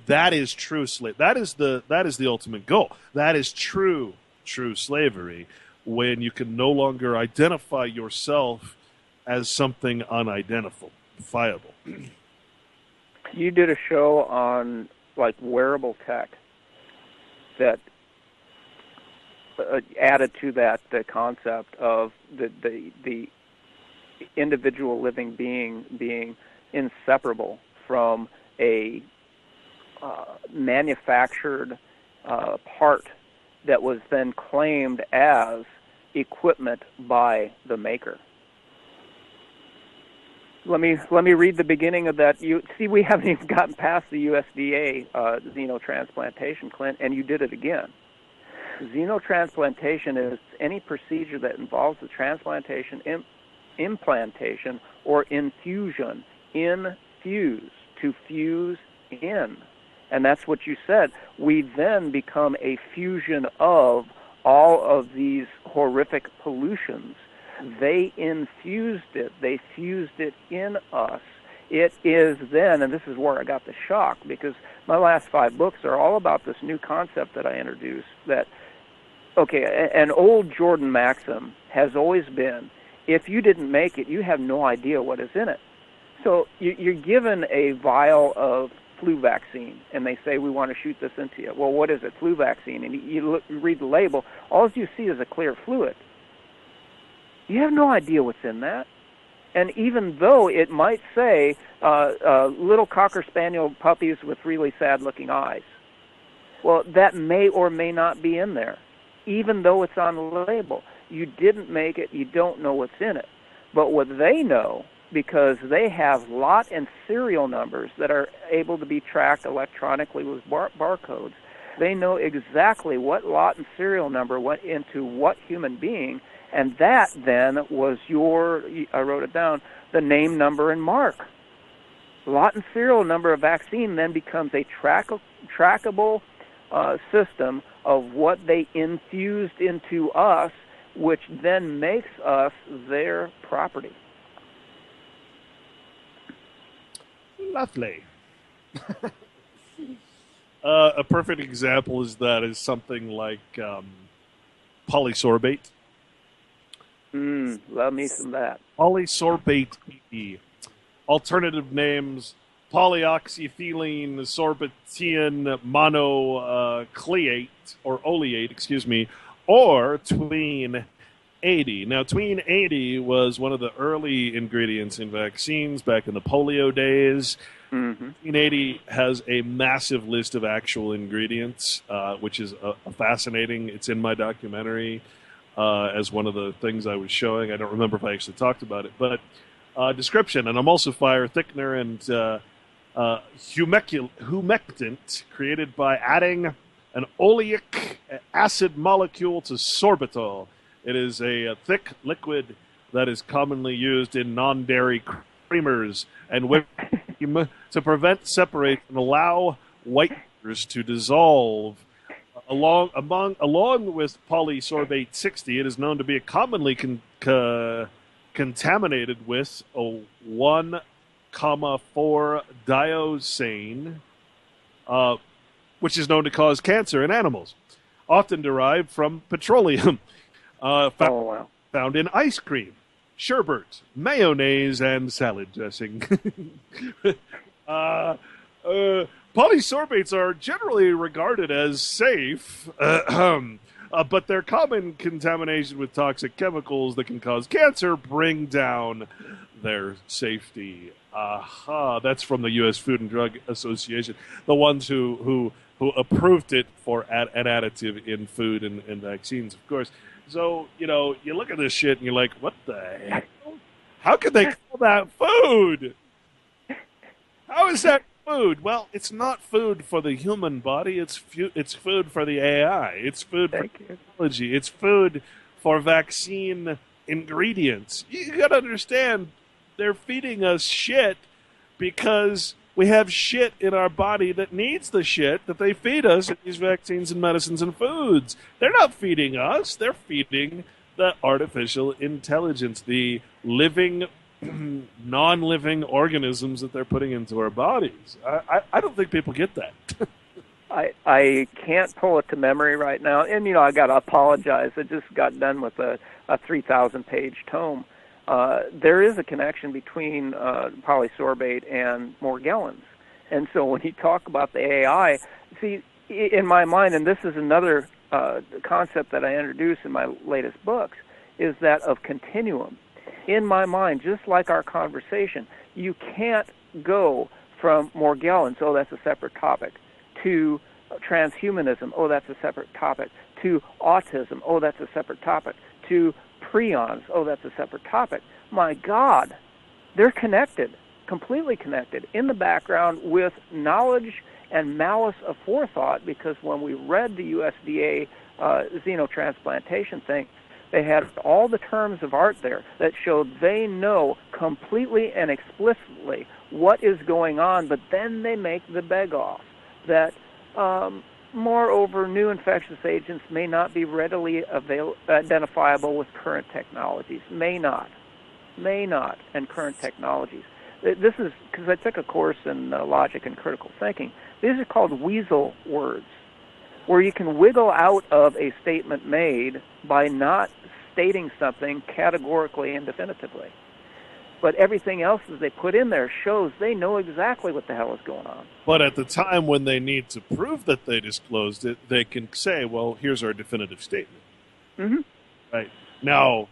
That is true slave. That is the ultimate goal. That is true slavery, when you can no longer identify yourself as something unidentifiable. You did a show on wearable tech that added to that the concept of the individual living being inseparable from a manufactured part that was then claimed as equipment by the maker. Let me read the beginning of that. You see, we haven't even gotten past the USDA xenotransplantation, Clint, and you did it again. Xenotransplantation is any procedure that involves the transplantation, implantation, or infusion. Infuse, to fuse in. And that's what you said. We then become a fusion of all of these horrific pollutions. They infused it. They fused it in us. It is then, and this is where I got the shock, because my last 5 books are all about this new concept that I introduced, that, okay, an old Jordan maxim has always been, if you didn't make it, you have no idea what is in it. So you're given a vial of flu vaccine, and they say, we want to shoot this into you. Well, what is it? Flu vaccine. And you read the label, all you see is a clear fluid. You have no idea what's in that. And even though it might say little Cocker Spaniel puppies with really sad-looking eyes, well, that may or may not be in there, even though it's on the label. You didn't make it. You don't know what's in it. But what they know, because they have lot and serial numbers that are able to be tracked electronically with barcodes, they know exactly what lot and serial number went into what human being, and that then was I wrote it down, the name, number, and mark. Lot and serial number of vaccine then becomes a trackable system of what they infused into us, which then makes us their property. Lovely. A perfect example is something like polysorbate. Love me some of that. Polysorbate E alternative names polyoxyethylene sorbitan monocleate or oleate, or tween 80. Now, tween 80 was one of the early ingredients in vaccines back in the polio days. Mm-hmm. Tween 80 has a massive list of actual ingredients, which is fascinating. It's in my documentary as one of the things I was showing. I don't remember if I actually talked about it, but description: an emulsifier, thickener, and humectant created by adding an oleic acid molecule to sorbitol. It is a thick liquid that is commonly used in non-dairy creamers and whipped cream to prevent separate and allow whiteners to dissolve. Along with polysorbate 60, it is known to be commonly contaminated with a 1,4 diosane, which is known to cause cancer in animals, often derived from petroleum. Found in ice cream, sherbet, mayonnaise, and salad dressing. Polysorbates are generally regarded as safe, but their common contamination with toxic chemicals that can cause cancer bring down their safety. That's from the U.S. Food and Drug Association, the ones who approved it for an additive in food and vaccines, of course. So, you look at this shit and you're like, what the heck? How could they call that food? How is that food? Well, it's not food for the human body. It's food for the AI. It's food for technology. It's food for vaccine ingredients. You got to understand, they're feeding us shit because we have shit in our body that needs the shit that they feed us in these vaccines and medicines and foods. They're not feeding us. They're feeding the artificial intelligence, the living, non-living organisms that they're putting into our bodies. I don't think people get that. I can't pull it to memory right now. And, I got to apologize. I just got done with a 3,000-page tome. There is a connection between polysorbate and Morgellons. And so when you talk about the AI, see, in my mind, and this is another concept that I introduce in my latest books, is that of continuum. In my mind, just like our conversation, you can't go from Morgellons, oh, that's a separate topic, to transhumanism, oh, that's a separate topic, to autism, oh, that's a separate topic, to prions, oh, that's a separate topic. My God, they're connected, completely connected, in the background with knowledge and malice of forethought, because when we read the USDA xenotransplantation thing, they had all the terms of art there that showed they know completely and explicitly what is going on, but then they make the beg-off that moreover, new infectious agents may not be readily identifiable with current technologies. May not, and current technologies. This is because I took a course in logic and critical thinking. These are called weasel words, where you can wiggle out of a statement made by not stating something categorically and definitively. But everything else that they put in there shows they know exactly what the hell is going on. But at the time when they need to prove that they disclosed it, they can say, well, here's our definitive statement. Mm-hmm. Right. Now,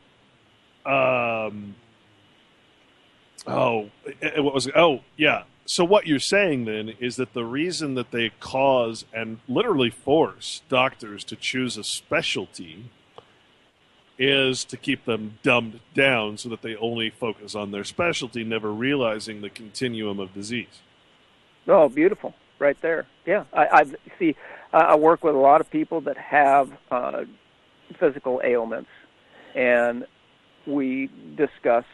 so what you're saying then is that the reason that they cause and literally force doctors to choose a specialty is to keep them dumbed down so that they only focus on their specialty, never realizing the continuum of disease. Oh, beautiful. Right there. Yeah. I work with a lot of people that have physical ailments, and we discuss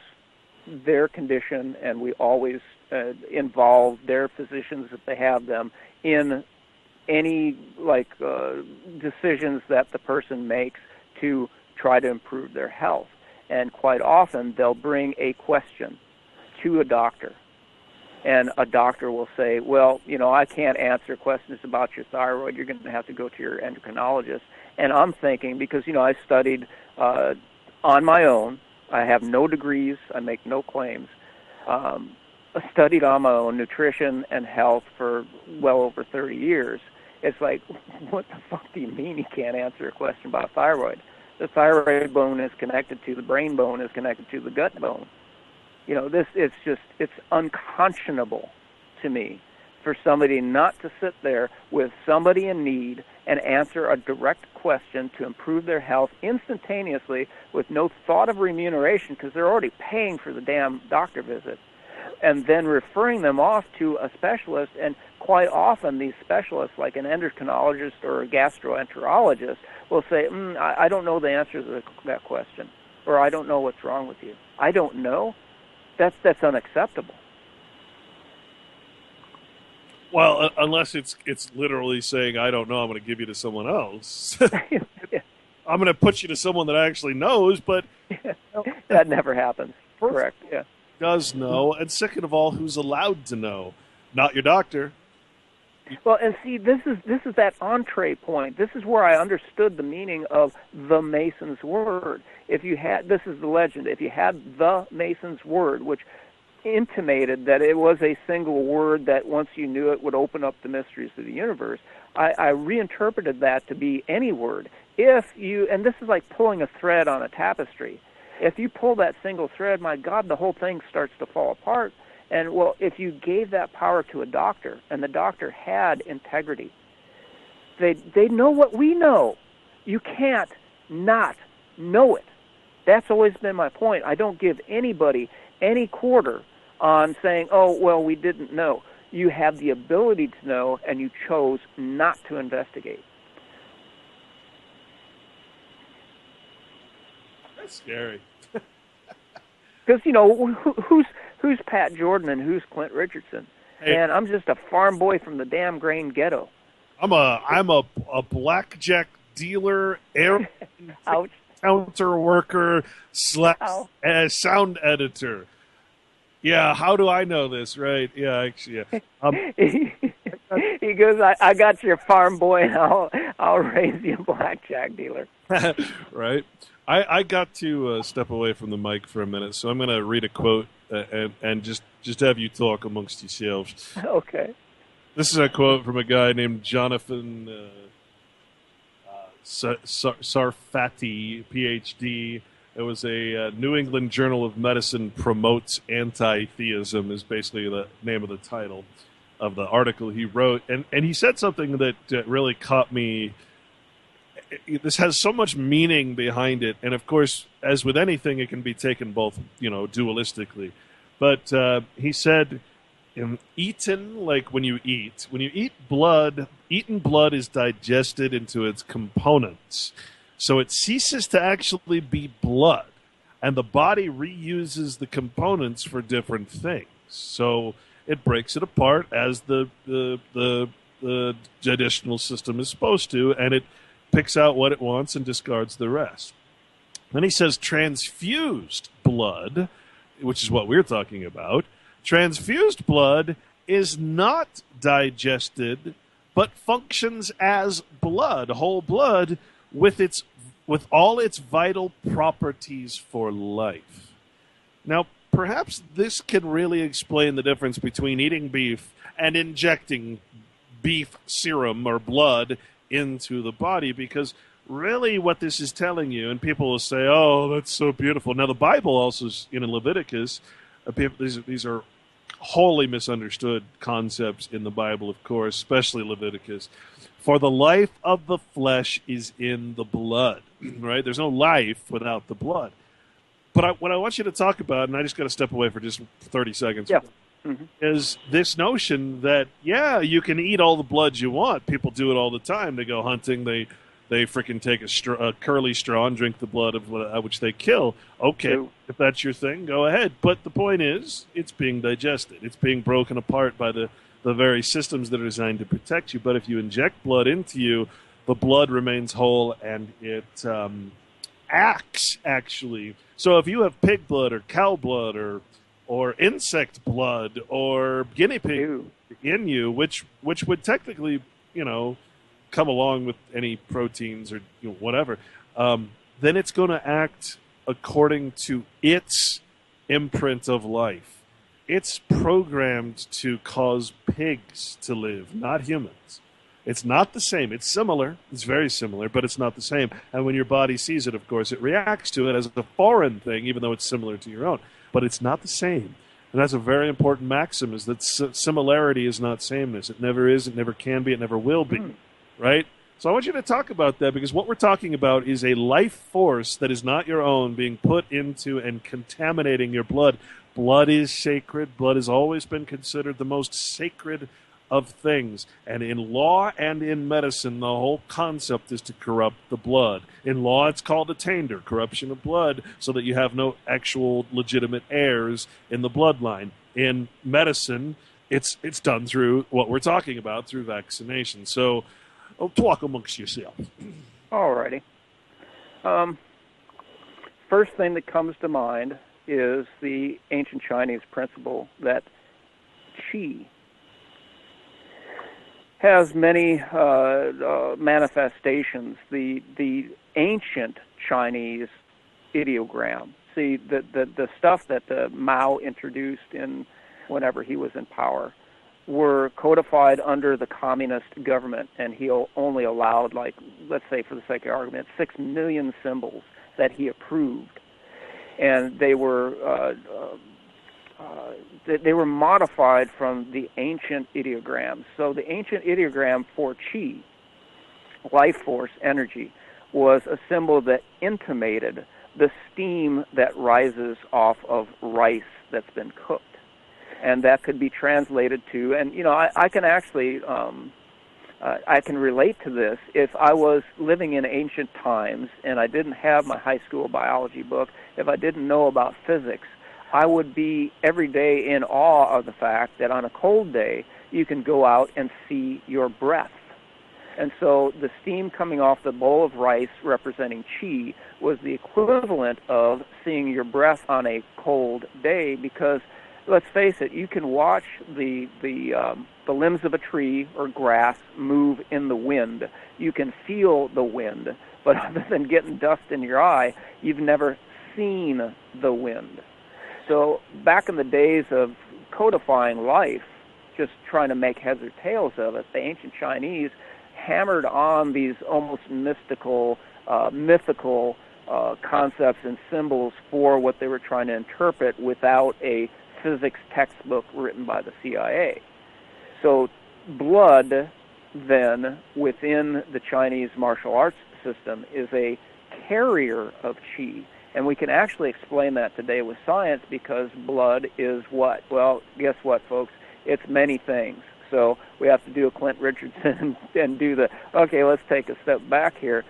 their condition, and we always involve their physicians, if they have them, in any decisions that the person makes to try to improve their health. And quite often they'll bring a question to a doctor, and a doctor will say, well, I can't answer questions about your thyroid. You're going to have to go to your endocrinologist. And I'm thinking, because I studied on my own, I have no degrees, I make no claims, studied on my own nutrition and health for well over 30 years. It's like, what the fuck do you mean you can't answer a question about thyroid? The thyroid bone is connected to the brain bone, is connected to the gut bone. You know, it's unconscionable to me for somebody not to sit there with somebody in need and answer a direct question to improve their health instantaneously with no thought of remuneration, because they're already paying for the damn doctor visit, and then referring them off to a specialist. And quite often these specialists, like an endocrinologist or a gastroenterologist, will say, I don't know the answer to that question, or I don't know what's wrong with you. I don't know? That's unacceptable. Well, unless it's literally saying, I don't know, I'm going to give you to someone else. I'm going to put you to someone that actually knows, but... that never happens. Correct, yeah. Does know, and second of all, who's allowed to know? Not your doctor. Well, and see, this is that entree point. This is where I understood the meaning of the Mason's word. If you had, this is the legend, if you had the Mason's word, which intimated that it was a single word that once you knew it would open up the mysteries of the universe, I reinterpreted that to be any word. If you, and this is like pulling a thread on a tapestry. If you pull that single thread, my God, the whole thing starts to fall apart. And, well, if you gave that power to a doctor, and the doctor had integrity, they'd know what we know. You can't not know it. That's always been my point. I don't give anybody any quarter on saying, oh, well, we didn't know. You have the ability to know, and you chose not to investigate. That's scary. Because, you know, who's Pat Jordan and who's Clint Richardson? Hey. And I'm just a farm boy from the damn grain ghetto. I'm a blackjack dealer, air counter worker, sound editor. Yeah, how do I know this? Right? Yeah, actually, yeah. He goes, I got your farm boy, and I'll raise you a blackjack dealer. Right. I got to step away from the mic for a minute, so I'm going to read a quote and just have you talk amongst yourselves. Okay. This is a quote from a guy named Jonathan Sarfati, PhD. It was a New England Journal of Medicine promotes anti-theism is basically the name of the title of the article he wrote. And he said something that really caught me. This has so much meaning behind it. And, of course, as with anything, it can be taken both, dualistically. But he said, eaten, like when you eat blood, eaten blood is digested into its components. So it ceases to actually be blood, and the body reuses the components for different things. So it breaks it apart as the digestional system is supposed to, and it picks out what it wants and discards the rest. Then he says transfused blood, which is what we're talking about. Transfused blood is not digested, but functions as blood, whole blood, with all its vital properties for life. Now, perhaps this can really explain the difference between eating beef and injecting beef serum or blood into the body, because really what this is telling you, and people will say, oh, that's so beautiful. Now, the Bible also, in Leviticus, these are wholly misunderstood concepts in the Bible, of course, especially Leviticus. For the life of the flesh is in the blood, right? There's no life without the blood. But what I want you to talk about, and I just got to step away for just 30 seconds, is this notion that, yeah, you can eat all the blood you want. People do it all the time. They go hunting, they freaking take a curly straw and drink the blood of which they kill. Okay, if that's your thing, go ahead. But the point is, it's being digested. It's being broken apart by the very systems that are designed to protect you. But if you inject blood into you, the blood remains whole, and it acts, actually. So if you have pig blood or cow blood or insect blood or guinea pig in you, which would technically, come along with any proteins or whatever, then it's going to act according to its imprint of life. it's programmed to cause pigs to live, not humans. It's not the same. It's similar. It's very similar, but it's not the same. And when your body sees it, of course, it reacts to it as a foreign thing, even though it's similar to your own. But it's not the same. And that's a very important maxim, is that similarity is not sameness. It never is, it never can be, it never will be. Right? So I want you to talk about that, because what we're talking about is a life force that is not your own being put into and contaminating your blood. Blood is sacred. Blood has always been considered the most sacred of things. And in law and in medicine, the whole concept is to corrupt the blood. In law, it's called attainder, corruption of blood, so that you have no actual legitimate heirs in the bloodline. In medicine, it's done through what we're talking about, through vaccination. So talk amongst yourselves. Alrighty. First thing that comes to mind is the ancient Chinese principle that qi has many manifestations. The ancient Chinese ideogram, see, the stuff that Mao introduced in whenever he was in power, were codified under the communist government, and he only allowed, like, let's say for the sake of argument, 6 million symbols that he approved, and they were modified from the ancient ideograms. So the ancient ideogram for qi, life force, energy, was a symbol that intimated the steam that rises off of rice that's been cooked. And that could be translated to, and I can actually, I can relate to this. If I was living in ancient times and I didn't have my high school biology book, if I didn't know about physics, I would be every day in awe of the fact that on a cold day, you can go out and see your breath. And so the steam coming off the bowl of rice representing qi was the equivalent of seeing your breath on a cold day, because let's face it, you can watch the limbs of a tree or grass move in the wind. You can feel the wind, but other than getting dust in your eye, you've never seen the wind. So back in the days of codifying life, just trying to make heads or tails of it, the ancient Chinese hammered on these almost mystical, mythical concepts and symbols for what they were trying to interpret without a physics textbook written by the CIA. So blood, then, within the Chinese martial arts system is a carrier of qi. And we can actually explain that today with science, because blood is what? Well, guess what, folks? It's many things. So we have to do a Clint Richardson and do the, okay, let's take a step back here.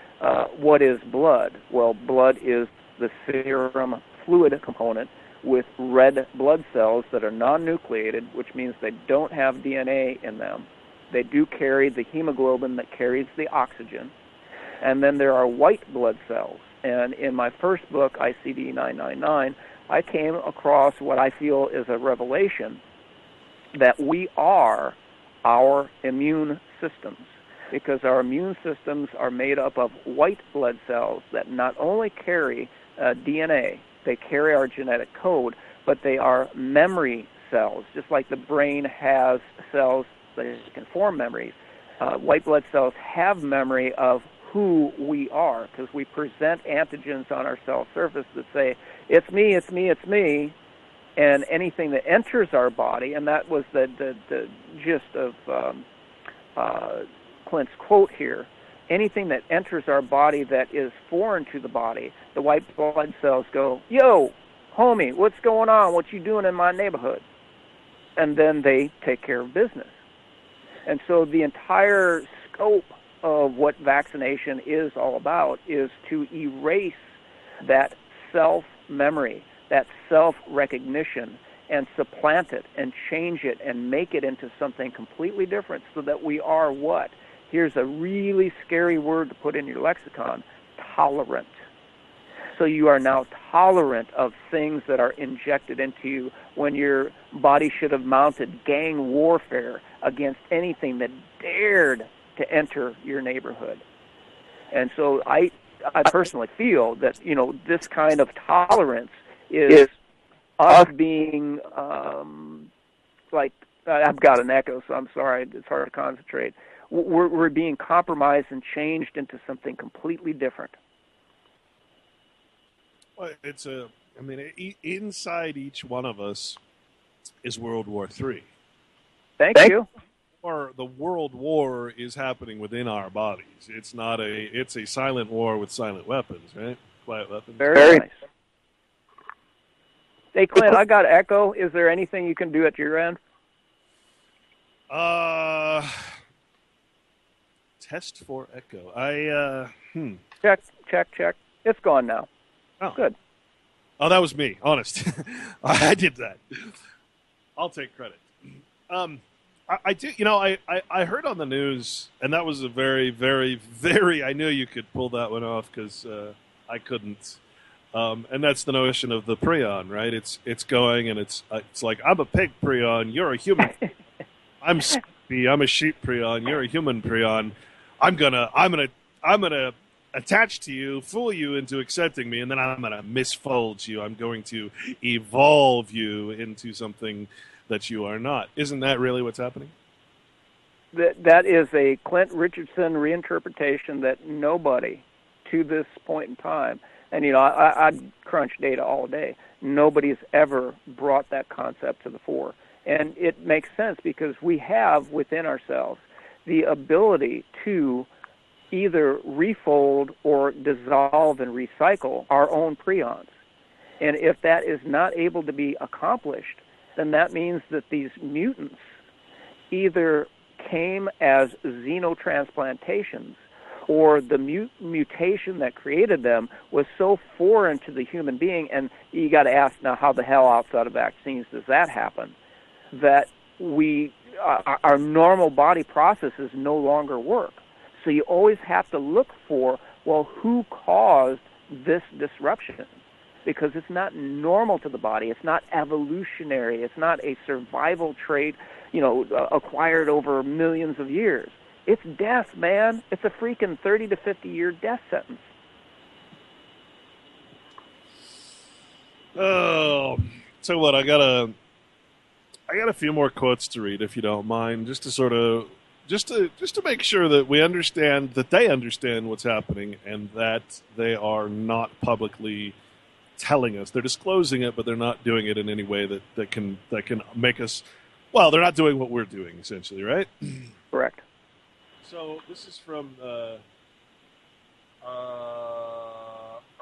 What is blood? Well, blood is the serum fluid component with red blood cells that are non-nucleated, which means they don't have DNA in them. They do carry the hemoglobin that carries the oxygen. And then there are white blood cells. And in my first book, ICD-999, I came across what I feel is a revelation, that we are our immune systems, because our immune systems are made up of white blood cells that not only carry DNA, they carry our genetic code, but they are memory cells. Just like the brain has cells that can form memories, white blood cells have memory of who we are, because we present antigens on our cell surface that say, it's me, it's me, it's me, and anything that enters our body, and that was the gist of Clint's quote here, anything that enters our body that is foreign to the body, the white blood cells go, yo, homie, what's going on? What you doing in my neighborhood? And then they take care of business. And so the entire scope of what vaccination is all about is to erase that self-memory, that self-recognition, and supplant it and change it and make it into something completely different, so that we are what? Here's a really scary word to put in your lexicon: tolerant. So you are now tolerant of things that are injected into you, when your body should have mounted gang warfare against anything that dared to enter your neighborhood. And so I personally feel that, this kind of tolerance is us being like I've got an echo, so I'm sorry, it's hard to concentrate. We're being compromised and changed into something completely different. Well, inside each one of us is World War III. Thank you. Or the World War is happening within our bodies. It's a silent war with silent weapons, right? Quiet weapons. Very nice. Hey, Clint, I got echo. Is there anything you can do at your end? Test for echo. Check. It's gone now. Oh. Good. Oh, that was me. Honest. I did that. I'll take credit. I did. I heard on the news, and that was a very, very, very. I knew you could pull that one off because I couldn't. And that's the notion of the prion, right? It's going, and it's like I'm a pig prion, you're a human. I'm Scoopy, I'm a sheep prion, you're a human prion. I'm gonna attach to you, fool you into accepting me, and then I'm gonna misfold you. I'm going to evolve you into something that you are not. Isn't that really what's happening? That is a Clint Richardson reinterpretation that nobody, to this point in time, and I crunch data all day, nobody's ever brought that concept to the fore. And it makes sense because we have within ourselves the ability to either refold or dissolve and recycle our own prions. And if that is not able to be accomplished, then that means that these mutants either came as xenotransplantations, or the mutation that created them was so foreign to the human being, and you got to ask now, how the hell outside of vaccines does that happen, that our normal body processes no longer work. So you always have to look for, well, who caused this disruption? Because it's not normal to the body. It's not evolutionary. It's not a survival trait, acquired over millions of years. It's death, man. It's a freaking 30 to 50-year death sentence. Oh, so what? I got a few more quotes to read, if you don't mind, just to make sure that we understand, that they understand what's happening, and that they are not publicly telling us. They're disclosing it, but they're not doing it in any way that can make us. Well, they're not doing what we're doing, essentially, right? Correct. So this is from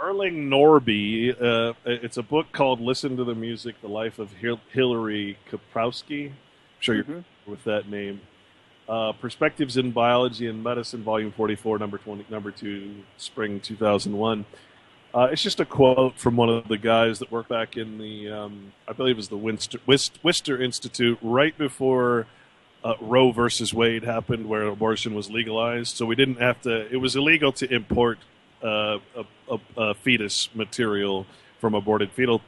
Erling Norby. It's a book called "Listen to the Music: The Life of Hillary Kaprowski." I'm sure you're familiar with that name. Perspectives in Biology and Medicine, Volume 44, number 2, Spring 2001. It's just a quote from one of the guys that worked back in the, I believe it was the Worcester Institute, right before Roe versus Wade happened, where abortion was legalized. So we didn't have to. It was illegal to import a fetus material from aborted fetal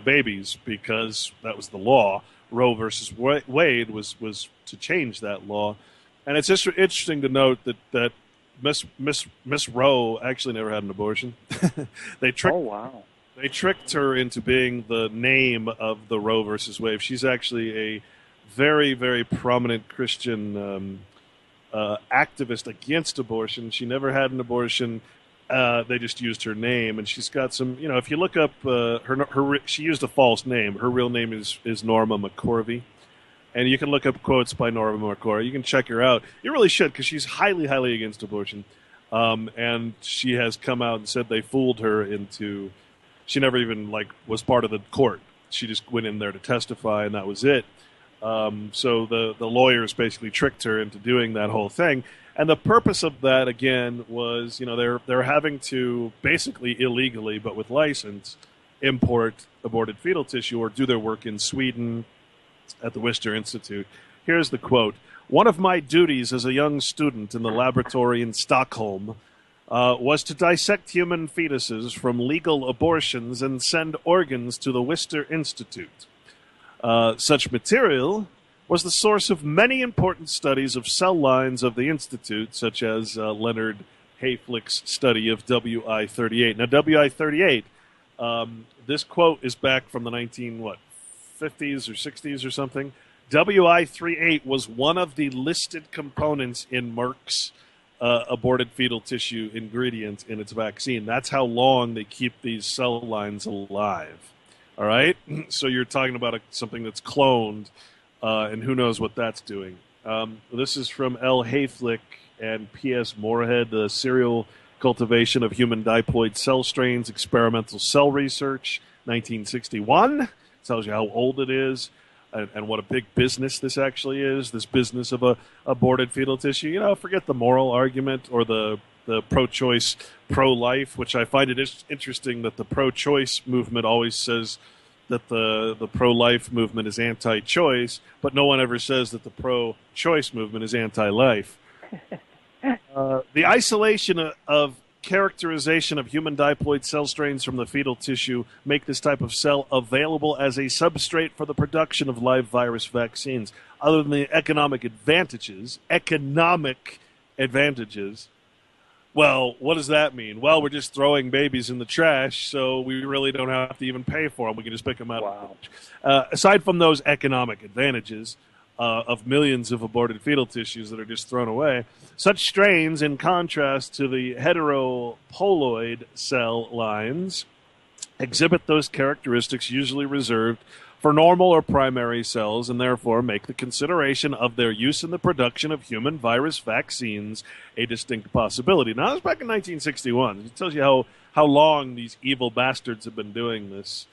babies because that was the law. Roe versus Wade was to change that law, and it's just interesting to note that Miss Roe actually never had an abortion. They tricked her into being the name of the Roe versus Wade. She's actually a very, very prominent Christian activist against abortion. She never had an abortion. They just used her name, and she's got some. If you look up she used a false name. Her real name is Norma McCorvey, and you can look up quotes by Norma McCorvey. You can check her out. You really should, because she's highly, highly against abortion, and she has come out and said they fooled her into. She never even was part of the court. She just went in there to testify, and that was it. So the lawyers basically tricked her into doing that whole thing. And the purpose of that, again, was, they're having to basically illegally, but with license, import aborted fetal tissue or do their work in Sweden at the Worcester Institute. Here's the quote. "One of my duties as a young student in the laboratory in Stockholm was to dissect human fetuses from legal abortions and send organs to the Worcester Institute. Such material was the source of many important studies of cell lines of the Institute, such as Leonard Hayflick's study of WI-38. Now, WI-38, this quote is back from the 50s or 60s or something. WI38 was one of the listed components in Merck's aborted fetal tissue ingredient in its vaccine. That's how long they keep these cell lines alive. All right? So you're talking about something that's cloned, and who knows what that's doing. This is from L. Hayflick and P.S. Moorhead, the Serial Cultivation of Human Diploid Cell Strains, Experimental Cell Research, 1961. Tells you how old it is and what a big business this actually is, this business of aborted fetal tissue. You know, forget the moral argument or the pro-choice, pro-life, which I find it interesting that the pro-choice movement always says that the pro-life movement is anti-choice, but no one ever says that the pro-choice movement is anti-life. The isolation of characterization of human diploid cell strains from the fetal tissue make this type of cell available as a substrate for the production of live virus vaccines. Other than the economic advantages, well, what does that mean? Well, we're just throwing babies in the trash, so we really don't have to even pay for them. We can just pick them out. Wow. Aside from those economic advantages of millions of aborted fetal tissues that are just thrown away, such strains, in contrast to the heteropoloid cell lines, exhibit those characteristics usually reserved for normal or primary cells, and therefore make the consideration of their use in the production of human virus vaccines a distinct possibility. Now, that was back in 1961. It tells you how long these evil bastards have been doing this.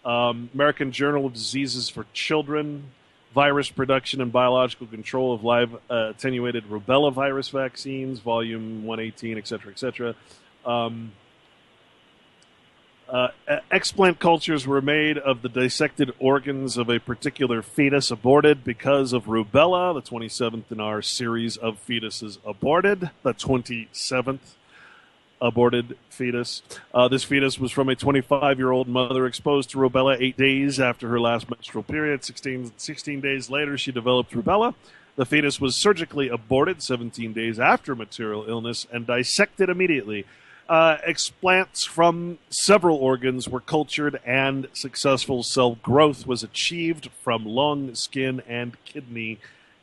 American Journal of Diseases for Children, Virus Production and Biological Control of Live Attenuated Rubella Virus Vaccines, Volume 118, et cetera, et cetera. Explant cultures were made of the dissected organs of a particular fetus aborted because of rubella, the 27th in our series of fetuses aborted, the 27th aborted fetus. This fetus was from a 25-year-old mother exposed to rubella 8 days after her last menstrual period. 16 days later, she developed rubella. The fetus was surgically aborted 17 days after material illness and dissected immediately. Explants from several organs were cultured, and successful cell growth was achieved from lung, skin, and kidney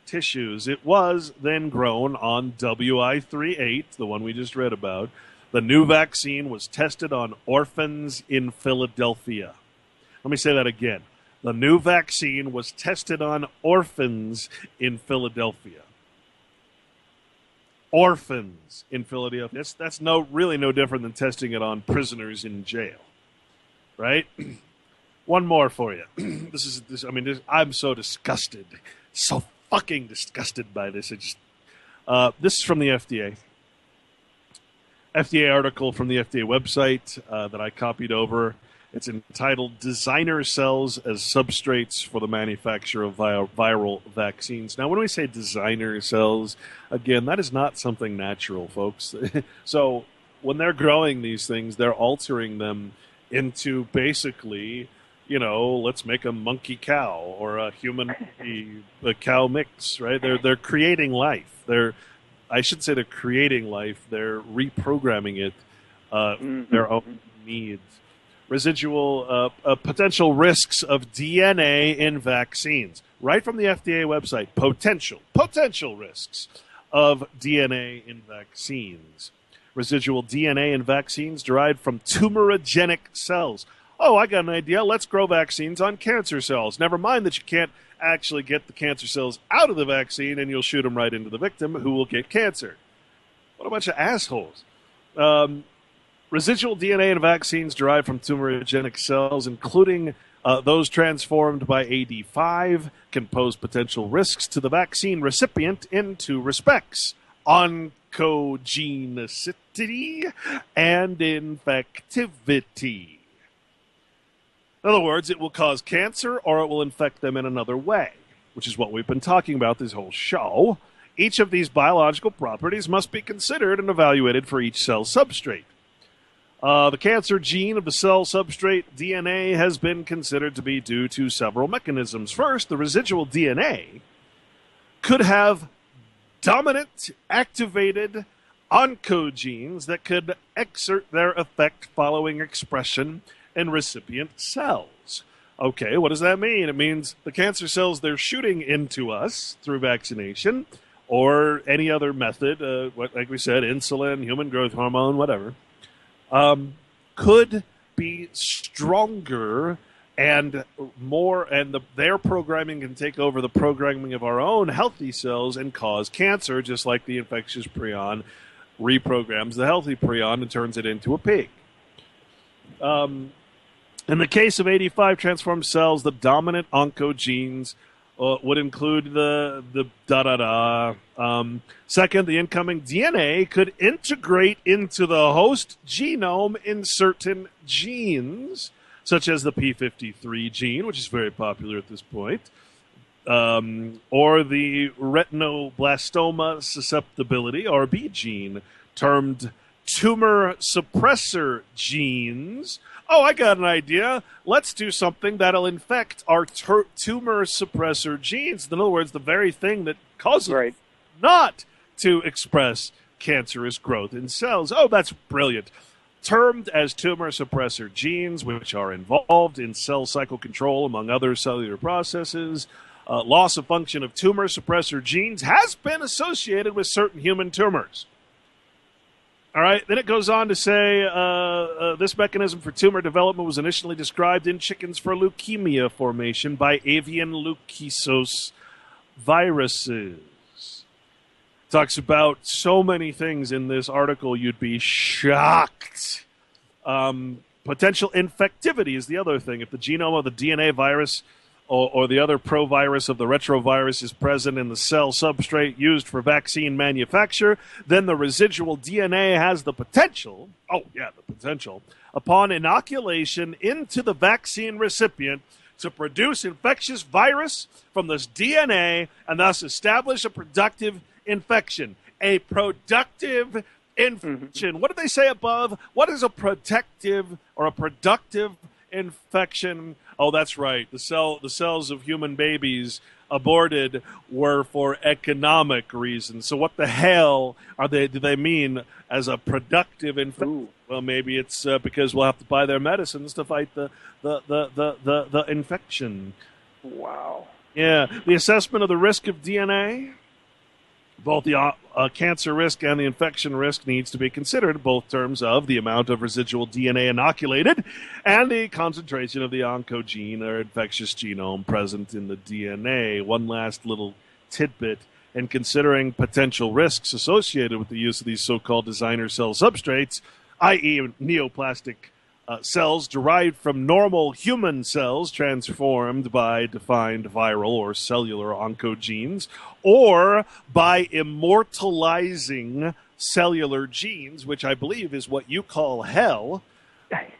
tissues. It was then grown on WI38, the one we just read about. The new vaccine was tested on orphans in Philadelphia. Let me say that again. The new vaccine was tested on orphans in Philadelphia. Orphans in Philadelphia. That's really no different than testing it on prisoners in jail, right? One more for you. I'm so disgusted, so fucking disgusted by this. This is from the FDA. FDA article from the FDA website that I copied over. It's entitled "Designer Cells as Substrates for the Manufacture of Viral Vaccines." Now, when we say designer cells, again, that is not something natural, folks. So when they're growing these things, they're altering them into basically, let's make a monkey cow or a human a cow mix, right? They're creating life. They're creating life. They're reprogramming it, their own needs. Residual potential risks of DNA in vaccines. Right from the FDA website, potential risks of DNA in vaccines. Residual DNA in vaccines derived from tumorigenic cells. Oh, I got an idea. Let's grow vaccines on cancer cells. Never mind that you can't actually get the cancer cells out of the vaccine, and you'll shoot them right into the victim who will get cancer. What a bunch of assholes. Residual DNA in vaccines derived from tumorigenic cells, including those transformed by AD5, can pose potential risks to the vaccine recipient in two respects: oncogenicity and infectivity. In other words, it will cause cancer or it will infect them in another way, which is what we've been talking about this whole show. Each of these biological properties must be considered and evaluated for each cell substrate. The cancer gene of the cell substrate DNA has been considered to be due to several mechanisms. First, the residual DNA could have dominant activated oncogenes that could exert their effect following expression in recipient cells. Okay, what does that mean? It means the cancer cells they're shooting into us through vaccination or any other method, like we said, insulin, human growth hormone, whatever, could be stronger and more, and their programming can take over the programming of our own healthy cells and cause cancer, just like the infectious prion reprograms the healthy prion and turns it into a pig. In the case of 85 transformed cells, the dominant oncogenes would include the da-da-da. Second, the incoming DNA could integrate into the host genome in certain genes, such as the P53 gene, which is very popular at this point, or the retinoblastoma susceptibility, RB gene, termed tumor suppressor genes. Oh, I got an idea. Let's do something that'll infect our tumor suppressor genes. In other words, the very thing that causes not to express cancerous growth in cells. Oh, that's brilliant. Termed as tumor suppressor genes, which are involved in cell cycle control, among other cellular processes. Loss of function of tumor suppressor genes has been associated with certain human tumors. All right, then it goes on to say this mechanism for tumor development was initially described in chickens for leukemia formation by avian leukocytosis viruses. Talks about so many things in this article you'd be shocked. Potential infectivity is the other thing. If the genome of the DNA virus or the other provirus of the retrovirus is present in the cell substrate used for vaccine manufacture, then the residual DNA has the potential, upon inoculation into the vaccine recipient to produce infectious virus from this DNA and thus establish a productive infection. A productive infection. What did they say above? What is a protective or a productive infection? Oh, that's right. The cells of human babies aborted were for economic reasons. So what the hell do they mean as a productive infection? Well, maybe it's because we'll have to buy their medicines to fight the infection. Wow. Yeah. The assessment of the risk of DNA, both the cancer risk and the infection risk, needs to be considered in both terms of the amount of residual DNA inoculated and the concentration of the oncogene or infectious genome present in the DNA. One last little tidbit in considering potential risks associated with the use of these so-called designer cell substrates, i.e. neoplastic cells derived from normal human cells transformed by defined viral or cellular oncogenes, or by immortalizing cellular genes, which I believe is what you call hell.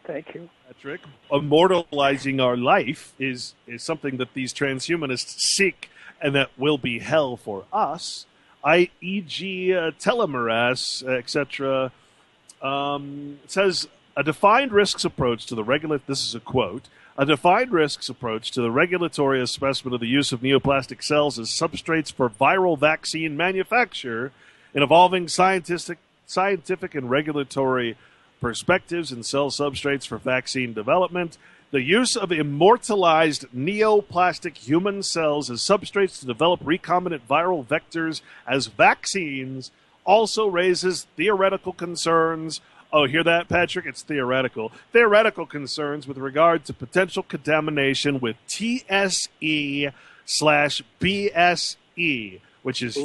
Thank you, Patrick. Immortalizing our life is something that these transhumanists seek and that will be hell for us, e.g. telomerase, etc. It says, a defined risks approach to the this is a quote, a defined risks approach to the regulatory assessment of the use of neoplastic cells as substrates for viral vaccine manufacture, in evolving scientific and regulatory perspectives and cell substrates for vaccine development. The use of immortalized neoplastic human cells as substrates to develop recombinant viral vectors as vaccines also raises theoretical concerns. Oh, hear that, Patrick? It's theoretical. Theoretical concerns with regard to potential contamination with TSE/BSE, which is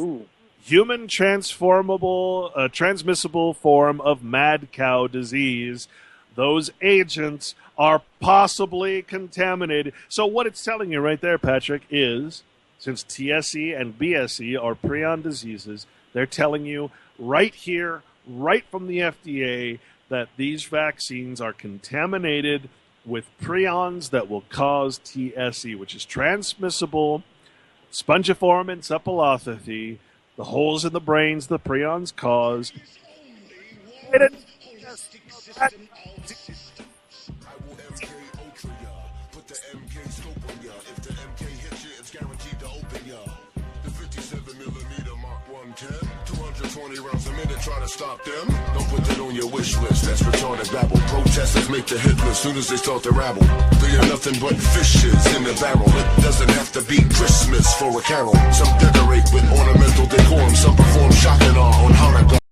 human transmissible form of mad cow disease. Those agents are possibly contaminated. So what it's telling you right there, Patrick, is since TSE and BSE are prion diseases, they're telling you right here, right from the FDA, that these vaccines are contaminated with prions that will cause TSE, which is transmissible spongiform encephalopathy, the holes in the brains the prions cause. 20 rounds a minute, try to stop them. Don't put that on your wish list, that's retarded babble. Protesters make the hit list soon as they start to rabble. They are nothing but fishes in the barrel. It doesn't have to be Christmas for a carol. Some decorate with ornamental decorum, some perform shock and awe on how to go.